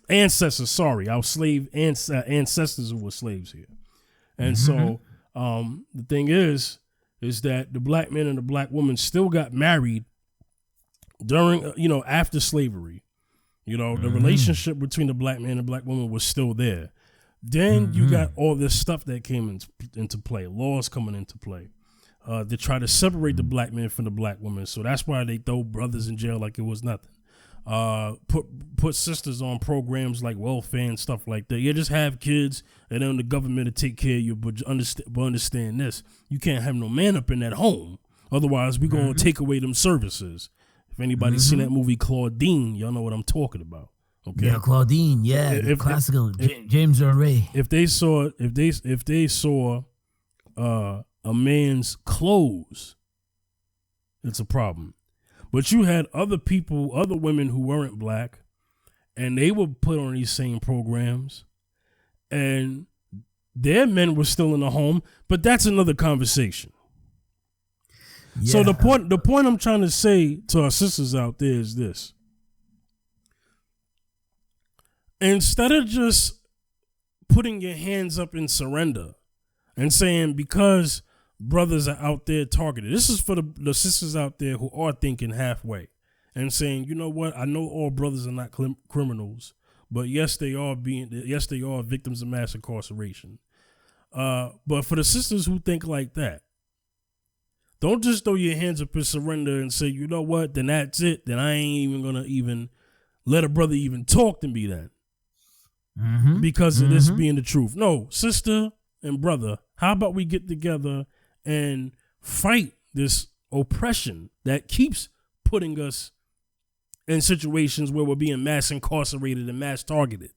[SPEAKER 1] ancestors. Sorry, our slave ancestors who were slaves here, and so the thing is that the black men and the black women still got married during, after slavery. The relationship between the black man and the black woman was still there. Then you got all this stuff that came into play, laws coming into play, to try to separate the black man from the black woman. So that's why they throw brothers in jail like it was nothing. Put sisters on programs like welfare and stuff like that. You just have kids, and then the government to take care of you. But understand this: you can't have no man up in that home. Otherwise, we gonna take away them services. If anybody's seen that movie Claudine, y'all know what I'm talking about. Okay.
[SPEAKER 2] Yeah, Claudine. Yeah, classical. James Earl Ray.
[SPEAKER 1] If they saw a man's clothes, it's a problem. But you had other women who weren't black, and they were put on these same programs, and their men were still in the home. But that's another conversation. Yeah. So the point I'm trying to say to our sisters out there is this: instead of just putting your hands up in surrender and saying, because brothers are out there targeted, this is for the sisters out there who are thinking halfway and saying, you know what, I know all brothers are not criminals, but yes, they are victims of mass incarceration. But for the sisters who think like that, don't just throw your hands up in surrender and say, you know what, then that's it. Then I ain't even going to even let a brother even talk to me then. Because of this being the truth. No, sister and brother, how about we get together and fight this oppression that keeps putting us in situations where we're being mass incarcerated and mass targeted.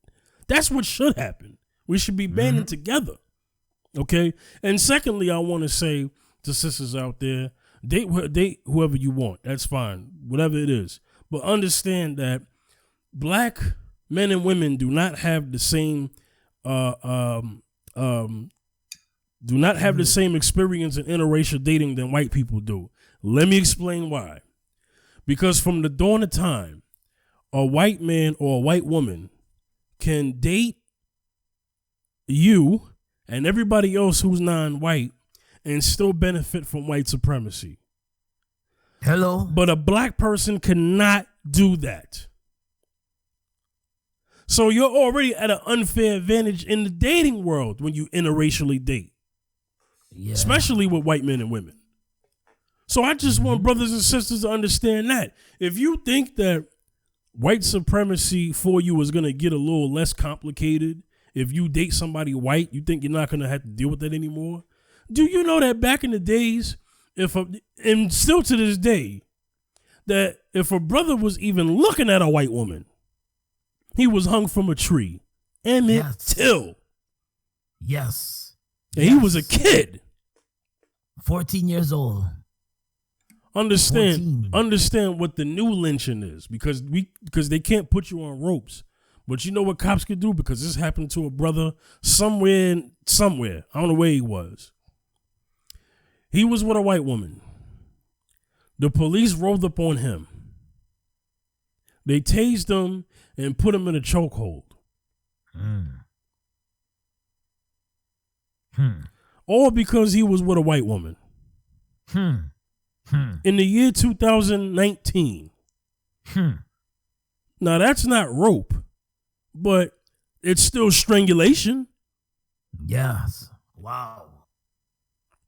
[SPEAKER 1] That's what should happen. We should be banding together. Okay? And secondly, I want to say to sisters out there, date whoever you want. That's fine. Whatever it is. But understand that black men and women do not have the same experience in interracial dating than white people do. Let me explain why. Because from the dawn of time, a white man or a white woman can date you and everybody else who's non-white and still benefit from white supremacy.
[SPEAKER 2] Hello?
[SPEAKER 1] But a black person cannot do that. So you're already at an unfair advantage in the dating world when you interracially date. Yeah. Especially with white men and women. So I just want brothers and sisters to understand that. If you think that white supremacy for you is going to get a little less complicated, if you date somebody white, you think you're not going to have to deal with that anymore? Do you know that back in the days, and still to this day, that if a brother was even looking at a white woman, he was hung from a tree. Emmett Till.
[SPEAKER 2] Yes.
[SPEAKER 1] And he was a kid.
[SPEAKER 2] 14 years old.
[SPEAKER 1] Understand
[SPEAKER 2] 14.
[SPEAKER 1] what the new lynching is, because they can't put you on ropes. But you know what cops could do, because this happened to a brother somewhere. I don't know where he was. He was with a white woman. The police rolled up on him. They tased him and put him in a chokehold. All because he was with a white woman. In the year 2019. Now, that's not rope, but it's still strangulation.
[SPEAKER 2] Yes. Wow.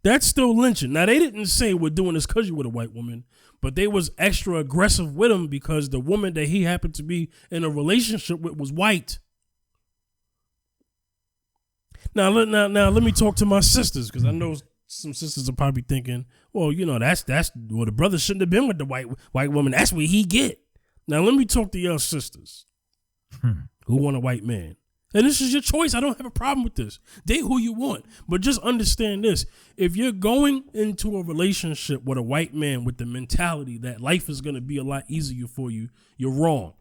[SPEAKER 1] That's still lynching. Now, they didn't say we're doing this because you were a white woman, but they was extra aggressive with him because the woman that he happened to be in a relationship with was white. Now let me talk to my sisters, because I know some sisters are probably thinking, well, you know, that's well, the brother shouldn't have been with the white woman. That's what he get. Now let me talk to your sisters who want a white man. And this is your choice. I don't have a problem with this. Date who you want. But just understand this. If you're going into a relationship with a white man with the mentality that life is going to be a lot easier for you, you're wrong.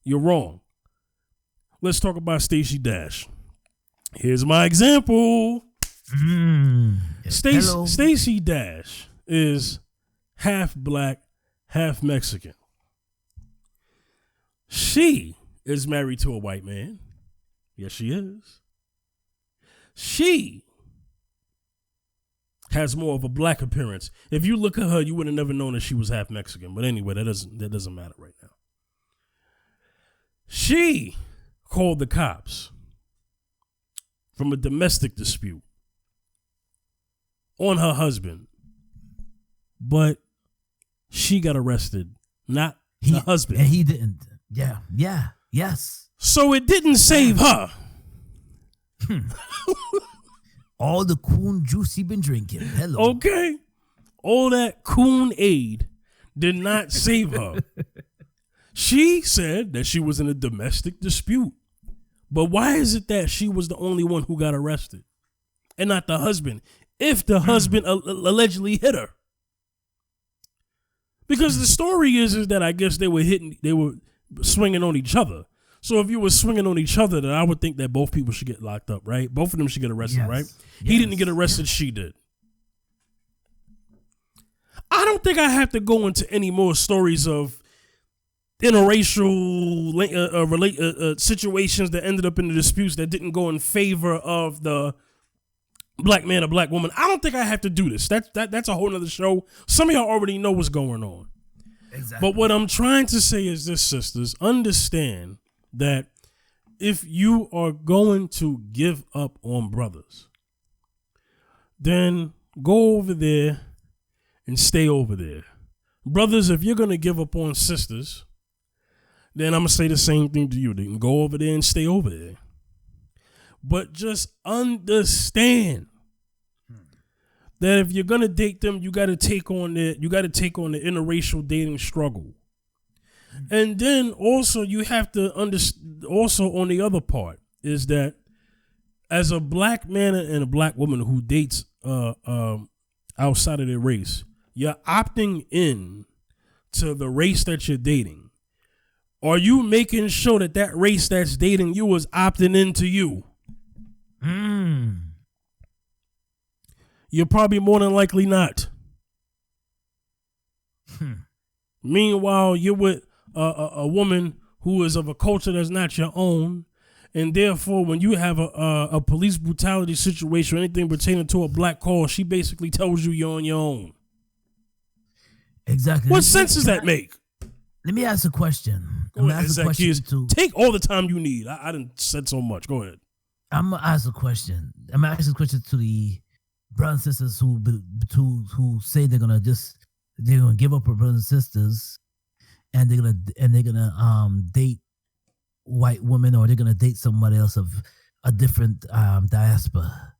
[SPEAKER 1] You're wrong. Let's talk about Stacey Dash. Here's my example. Stacey Dash is half black, half Mexican. She is married to a white man. Yes, she is. She has more of a black appearance. If you look at her, you would have never known that she was half Mexican. But anyway, that doesn't matter right now. She called the cops from a domestic dispute on her husband, but she got arrested, not the husband.
[SPEAKER 2] And he didn't. Yeah. Yes.
[SPEAKER 1] So it didn't save her.
[SPEAKER 2] All the coon juice he been drinking. Hello.
[SPEAKER 1] Okay. All that coon aid did not save her. She said that she was in a domestic dispute. But why is it that she was the only one who got arrested and not the husband, if the husband allegedly hit her? Because the story is that I guess they were swinging on each other. So if you were swinging on each other, then I would think that both people should get locked up, right? Both of them should get arrested, right? He didn't get arrested, she did. I don't think I have to go into any more stories of interracial situations that ended up in the disputes that didn't go in favor of the black man or black woman. I don't think I have to do this. That's a whole nother show. Some of y'all already know what's going on.
[SPEAKER 2] Exactly.
[SPEAKER 1] But what I'm trying to say is this, sisters, understand that if you are going to give up on brothers, then go over there and stay over there. Brothers, if you're going to give up on sisters, then I'm going to say the same thing to you. They can go over there and stay over there. But just understand that if you're going to date them, you got to take on the interracial dating struggle. And then also you have to understand, also on the other part is that as a black man and a black woman who dates outside of their race, you're opting in to the race that you're dating. Are you making sure that race that's dating you is opting into you? You're probably more than likely not. Meanwhile, you're with a woman who is of a culture that's not your own, and therefore, when you have a police brutality situation or anything pertaining to a black cause, she basically tells you you're on your own.
[SPEAKER 2] Exactly.
[SPEAKER 1] What sense does that make?
[SPEAKER 2] Let me ask a question.
[SPEAKER 1] Go ahead, Zaccheus. Take all the time you need. I didn't said so much. Go ahead.
[SPEAKER 2] I'm gonna ask a question. I'm gonna ask a question to the brothers and sisters who say they're gonna give up on brothers and sisters, and they're gonna date white women, or they're gonna date somebody else of a different diaspora.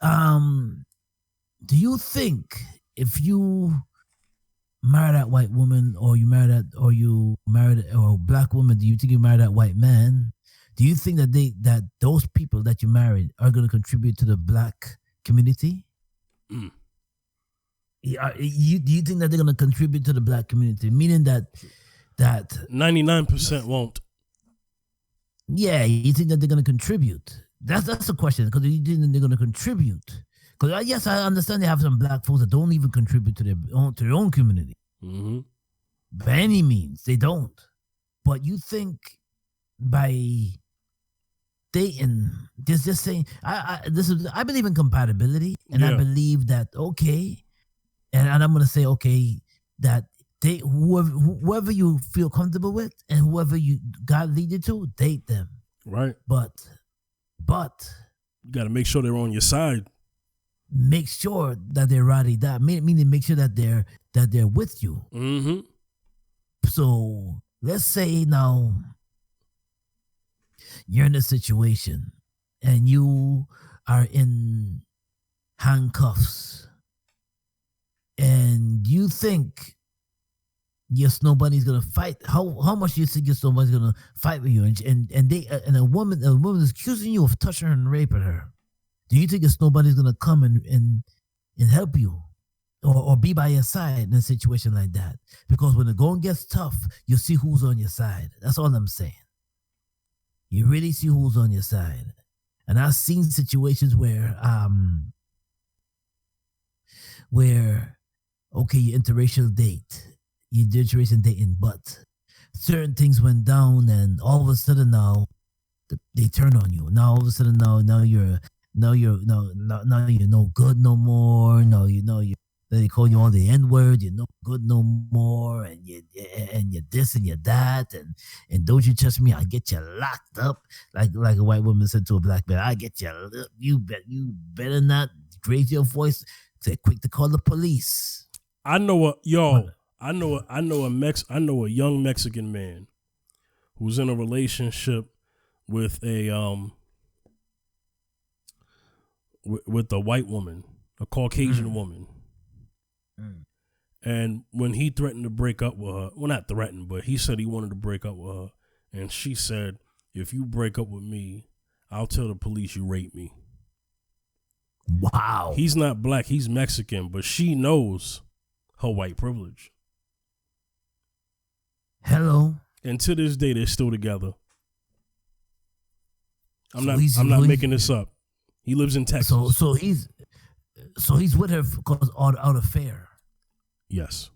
[SPEAKER 2] Do you think if you marry that white woman, or you marry a black woman, do you think you marry that white man? Do you think that those people that you married are going to contribute to the black community? Do you think that they're gonna contribute to the black community? Meaning that
[SPEAKER 1] 99% won't.
[SPEAKER 2] yeah, you think that they're gonna contribute? That's the question. Because you think that they're gonna contribute? Because yes, I understand they have some black folks that don't even contribute to their own community.
[SPEAKER 1] Mm-hmm.
[SPEAKER 2] By any means, they don't. But you think by dating, just saying, I believe in compatibility, and I believe that okay, and I'm gonna say okay that whoever you feel comfortable with and whoever God lead you to, date them.
[SPEAKER 1] Right.
[SPEAKER 2] But
[SPEAKER 1] you got to make sure they're on your side.
[SPEAKER 2] Make sure that they're ready. That meaning make sure that they're with you.
[SPEAKER 1] Mm-hmm.
[SPEAKER 2] So let's say now you're in a situation and you are in handcuffs and you think your nobody's gonna fight. How much do you think your nobody's gonna fight with you? And a woman is accusing you of touching her and raping her. Do you think your nobody's gonna come and help you or be by your side in a situation like that? Because when the going gets tough, you see who's on your side. That's all I'm saying. You really see who's on your side. And I've seen situations where okay, you interracial date. You did interracial dating, but certain things went down and all of a sudden now they turn on you. Now all of a sudden now you're no good no more. No, they call you all the N-word, you're no good no more, and you're this and you're that, and don't you trust me, I'll get you locked up. Like a white woman said to a black man, I get you better not raise your voice. Say quick to call the police.
[SPEAKER 1] I know a young Mexican man who's in a relationship with a with a white woman, a Caucasian woman. And when he threatened to break up with her, well, not threatened, but he said he wanted to break up with her, and she said, if you break up with me, I'll tell the police you raped me.
[SPEAKER 2] Wow.
[SPEAKER 1] He's not black, he's Mexican, but she knows her white privilege.
[SPEAKER 2] Hello.
[SPEAKER 1] And to this day, they're still together. I'm not making this up. He lives in Texas.
[SPEAKER 2] So he's with her because out of fear.
[SPEAKER 1] Yes.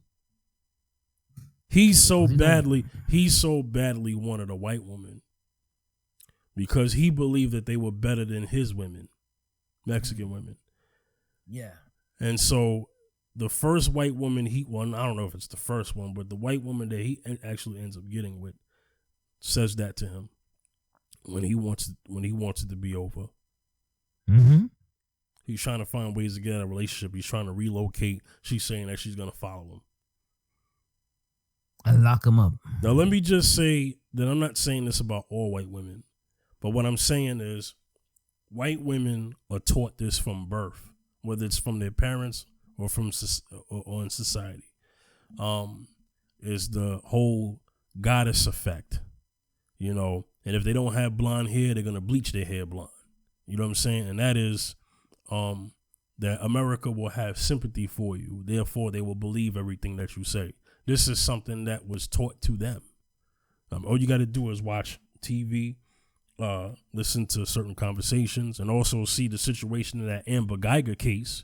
[SPEAKER 1] He so badly wanted a white woman because he believed that they were better than his women, Mexican women.
[SPEAKER 2] Yeah.
[SPEAKER 1] And so the first white woman I don't know if it's the first one, but the white woman that he actually ends up getting with says that to him when he wants it to be over.
[SPEAKER 2] Mm-hmm.
[SPEAKER 1] He's trying to find ways to get out of a relationship. He's trying to relocate. She's saying that she's going to follow him.
[SPEAKER 2] And lock him up.
[SPEAKER 1] Now, let me just say that I'm not saying this about all white women. But what I'm saying is white women are taught this from birth, whether it's from their parents or or in society. Is the whole goddess effect, and if they don't have blonde hair, they're going to bleach their hair blonde. You know what I'm saying? And that is that America will have sympathy for you. Therefore, they will believe everything that you say. This is something that was taught to them. All you got to do is watch TV, listen to certain conversations, and also see the situation in that Amber Geiger case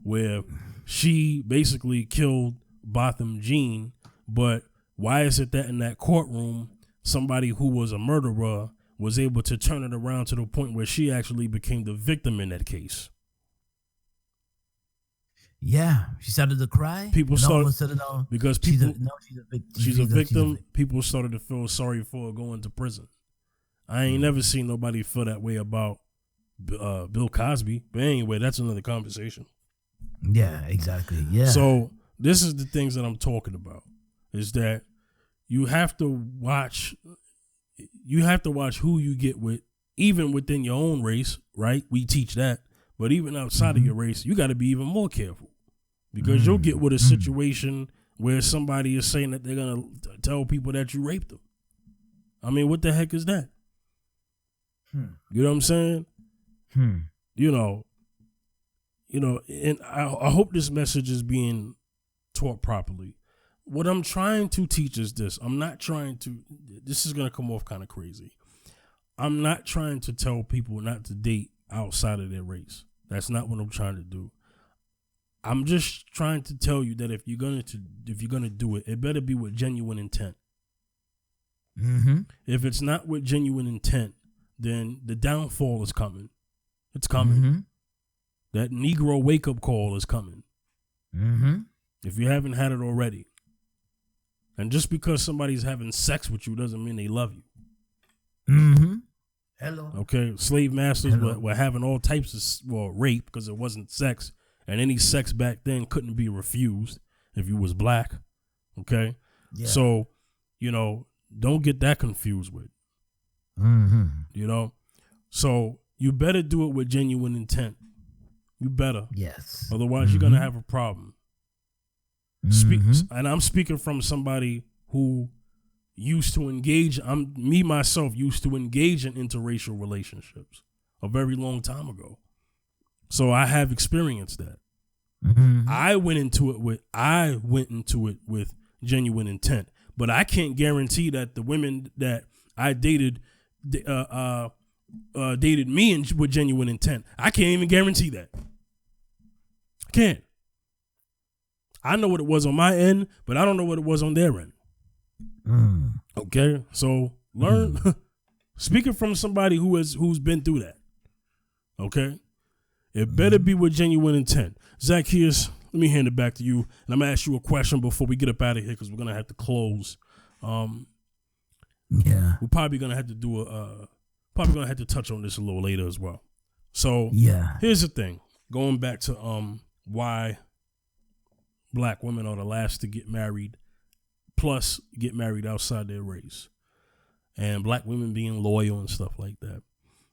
[SPEAKER 1] where she basically killed Botham Jean. But why is it that in that courtroom, somebody who was a murderer was able to turn it around to the point where she actually became the victim in that case?
[SPEAKER 2] Yeah, she started to cry.
[SPEAKER 1] People started because people.
[SPEAKER 2] She's a victim.
[SPEAKER 1] People started to feel sorry for her going to prison. I ain't never seen nobody feel that way about Bill Cosby. But anyway, that's another conversation.
[SPEAKER 2] Yeah, exactly. Yeah.
[SPEAKER 1] So this is the things that I'm talking about. Is that you have to watch. You have to watch who you get with, even within your own race, right? We teach that. But even outside of your race, you got to be even more careful because you'll get with a situation where somebody is saying that they're going to tell people that you raped them. I mean, what the heck is that? You know what I'm saying? and I hope this message is being taught properly. What I'm trying to teach is this. This is going to come off kind of crazy. I'm not trying to tell people not to date outside of their race. That's not what I'm trying to do. I'm just trying to tell you that if you're gonna do it, it better be with genuine intent.
[SPEAKER 2] Mm-hmm.
[SPEAKER 1] If it's not with genuine intent, then the downfall is coming. It's coming.
[SPEAKER 2] Mm-hmm.
[SPEAKER 1] That Negro wake-up call is coming.
[SPEAKER 2] Mm-hmm.
[SPEAKER 1] If you haven't had it already. And just because somebody's having sex with you doesn't mean they love you.
[SPEAKER 2] Mm-hmm. Hello.
[SPEAKER 1] Okay? Slave masters were having all types of rape because it wasn't sex. And any sex back then couldn't be refused if you was black. Okay?
[SPEAKER 2] Yeah.
[SPEAKER 1] So, don't get that confused with.
[SPEAKER 2] Mm-hmm.
[SPEAKER 1] So you better do it with genuine intent. You better.
[SPEAKER 2] Yes.
[SPEAKER 1] Otherwise, you're going to have a problem. And I'm speaking from somebody who used to engage. Myself used to engage in interracial relationships a very long time ago. So I have experienced that.
[SPEAKER 2] Mm-hmm.
[SPEAKER 1] I went into it with genuine intent, but I can't guarantee that the women that I dated dated me with genuine intent. I can't even guarantee that. I can't. I know what it was on my end, but I don't know what it was on their end. Okay, so learn. Speaking from somebody who's been through that. Okay, it better be with genuine intent. Zaccheus, let me hand it back to you, and I'm gonna ask you a question before we get up out of here because we're gonna have to close.
[SPEAKER 2] Yeah,
[SPEAKER 1] we're probably gonna have to touch on this a little later as well. So
[SPEAKER 2] yeah,
[SPEAKER 1] here's the thing. Going back to why black women are the last to get married, plus get married outside their race, and black women being loyal and stuff like that.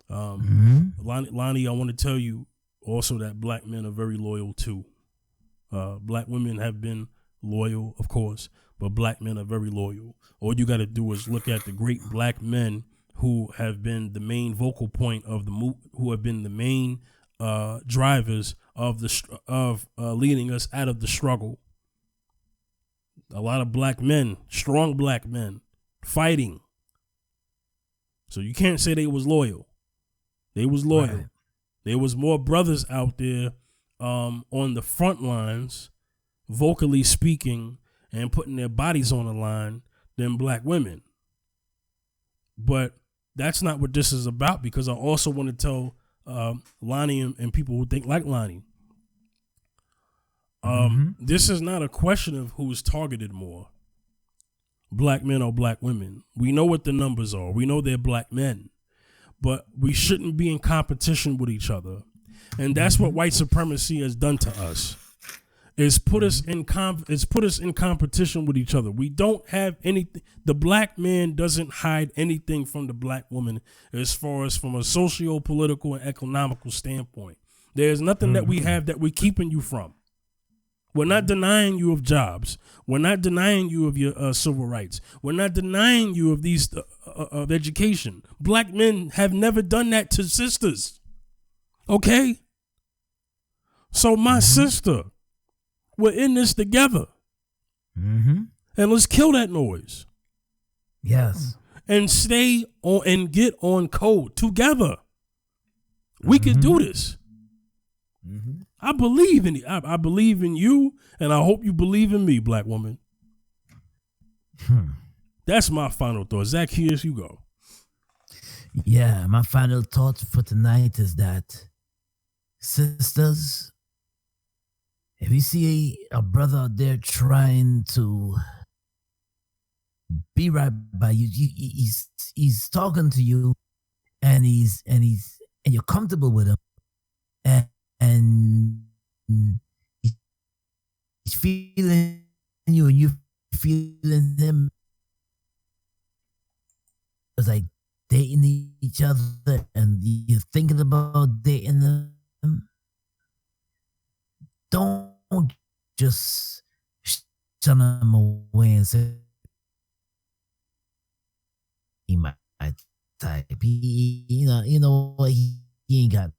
[SPEAKER 1] Lonnie, I want to tell you also that black men are very loyal too. Black women have been loyal, of course, but black men are very loyal. All you got to do is look at the great black men who have been the main vocal point of who have been the main drivers of leading us out of the struggle. A lot of black men, strong black men, fighting. So you can't say they was loyal. They was loyal. Right. There was more brothers out there on the front lines, vocally speaking and putting their bodies on the line than black women. But that's not what this is about, because I also want to tell Lonnie and people who think like Lonnie, this is not a question of who's targeted more, black men or black women. We know what the numbers are. We know they're black men, but we shouldn't be in competition with each other. And that's what white supremacy has done to us. It's put us in competition with each other. We don't have anything. The black man doesn't hide anything from the black woman as far as from a socio-political and economical standpoint. There's nothing that we have that we're keeping you from. We're not denying you of jobs. We're not denying you of your civil rights. We're not denying you of these of education. Black men have never done that to sisters. Okay? So my sister, we're in this together. And let's kill that noise.
[SPEAKER 2] Yes.
[SPEAKER 1] And stay on and get on code together. We can do this. I believe in it. I believe in you, and I hope you believe in me, black woman. That's my final thought. Zaccheus, you go.
[SPEAKER 2] Yeah, my final thought for tonight is that, sisters, if you see a brother out there trying to be right by you, he's talking to you, and you're comfortable with him, and he's feeling you and you feeling him. It's like dating each other, and you're thinking about dating them. Don't just shun him away and say he might type. You know what? He ain't got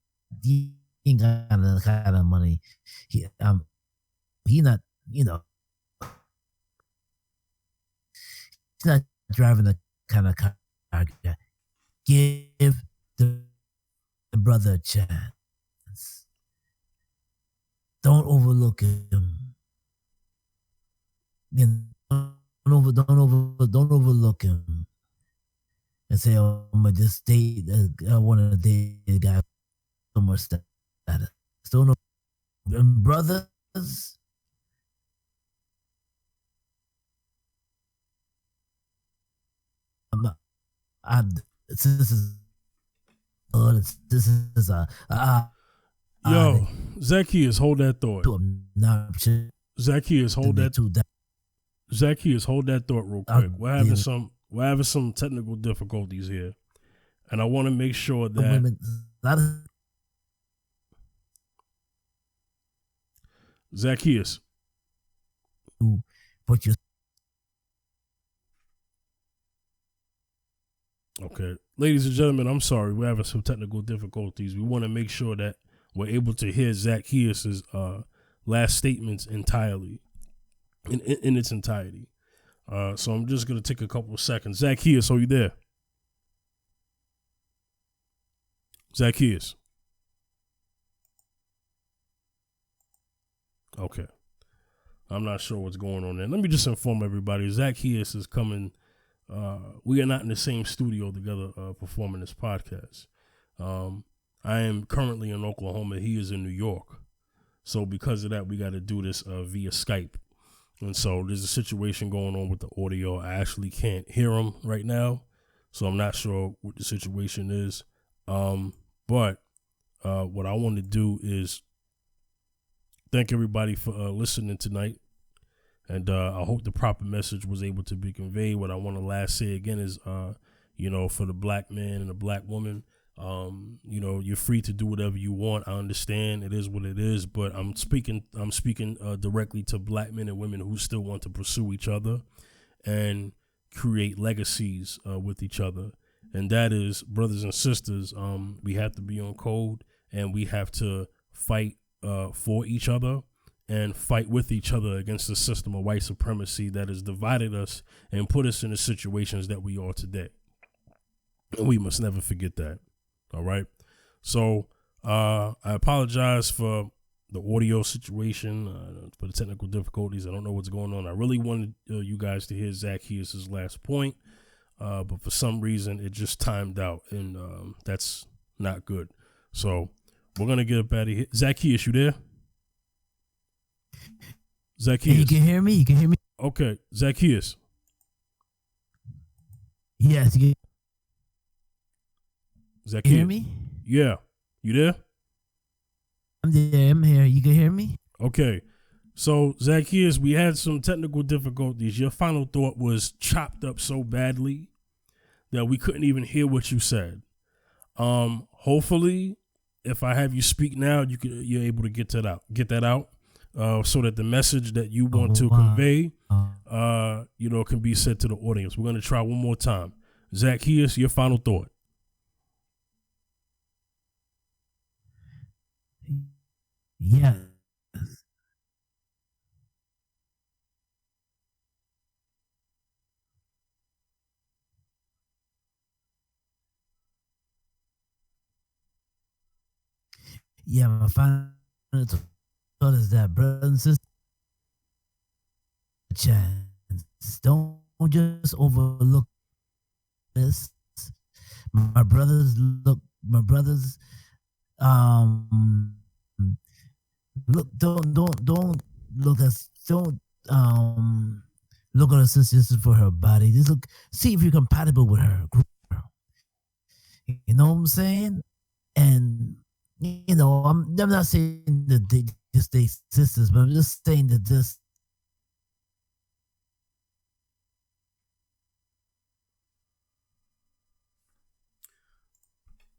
[SPEAKER 2] ain't got the kind of money. He not, you know, he's not driving the kind of car. Give the brother a chance. Don't overlook him. You know, don't overlook him. And say, "Oh, I'm just date. I want to date a guy with so much status." Don't know, brothers. This is
[SPEAKER 1] Yo, Zaccheus, hold that thought. Zaccheus, hold that thought real quick. We're having some technical difficulties here, and I want to make sure that Zaccheus.
[SPEAKER 2] But you.
[SPEAKER 1] Okay. Ladies and gentlemen, I'm sorry. We're having some technical difficulties. We want to make sure that we're able to hear Zaccheus' last statements entirely, in its entirety. So I'm just going to take a couple of seconds. Zaccheus, are you there? Zaccheus. Okay. I'm not sure what's going on there. Let me just inform everybody. Zaccheus is coming. We are not in the same studio together performing this podcast. I am currently in Oklahoma. He is in New York. So because of that, we got to do this via Skype. And so there's a situation going on with the audio. I actually can't hear him right now. So I'm not sure what the situation is. But what I want to do is thank everybody for listening tonight. And I hope the proper message was able to be conveyed. What I want to last say again is, for the black man and the black woman, you're free to do whatever you want. I understand it is what it is, but I'm speaking directly to black men and women who still want to pursue each other and create legacies with each other. And that is, brothers and sisters, we have to be on code and we have to fight for each other and fight with each other against the system of white supremacy that has divided us and put us in the situations that we are today. And we must never forget that. All right. So I apologize for the audio situation, for the technical difficulties. I don't know what's going on. I really wanted you guys to hear Zaccheus' last point, but for some reason it just timed out, and that's not good. So we're going to get up out of here. Zaccheus, you there? Zaccheus.
[SPEAKER 2] You can hear me? You can hear me?
[SPEAKER 1] Okay. Zaccheus.
[SPEAKER 2] Yes.
[SPEAKER 1] Zaccheus.
[SPEAKER 2] You hear me?
[SPEAKER 1] Yeah. You there?
[SPEAKER 2] I'm there. I'm here. You can hear me?
[SPEAKER 1] Okay. So, Zaccheus, we had some technical difficulties. Your final thought was chopped up so badly that we couldn't even hear what you said. Hopefully, if I have you speak now, you're able to get that out. So that the message that you want to convey, can be said to the audience. We're going to try one more time. Zaccheus, your final thought.
[SPEAKER 2] Yes. Yeah, my final thought is that, brothers and sisters, chance. Don't just overlook this. My brothers, look, don't look us, don't look at her sister for her body. Just see if you're compatible with her. You know what I'm saying? And I'm not saying that they just stay sisters, but I'm just saying that this.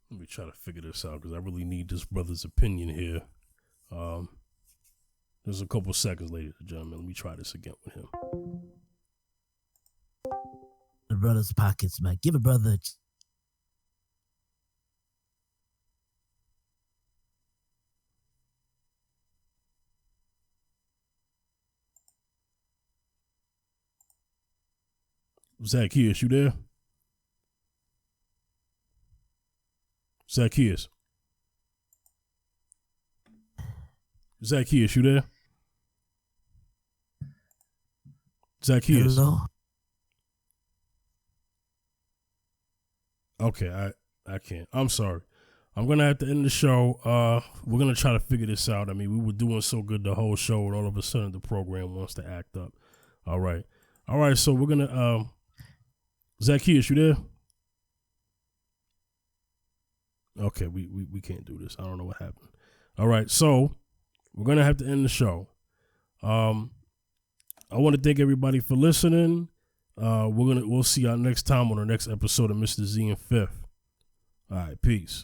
[SPEAKER 1] Let me try to figure this out because I really need this brother's opinion here. There's a couple seconds, ladies and gentlemen. Let me try this again with him.
[SPEAKER 2] The brother's pockets, man. Give a brother
[SPEAKER 1] Zaccheus, you there? Zaccheus. Zaccheus, you there? Zaccheus.
[SPEAKER 2] Hello?
[SPEAKER 1] Okay, I can't. I'm sorry. I'm gonna have to end the show. We're gonna try to figure this out. I mean, we were doing so good the whole show, and all of a sudden the program wants to act up. All right. So we're gonna Zaccheus, you there? Okay, we can't do this. I don't know what happened. All right, so we're gonna have to end the show. I want to thank everybody for listening. We'll see y'all next time on the next episode of Mr. Z and Fifth. All right, peace.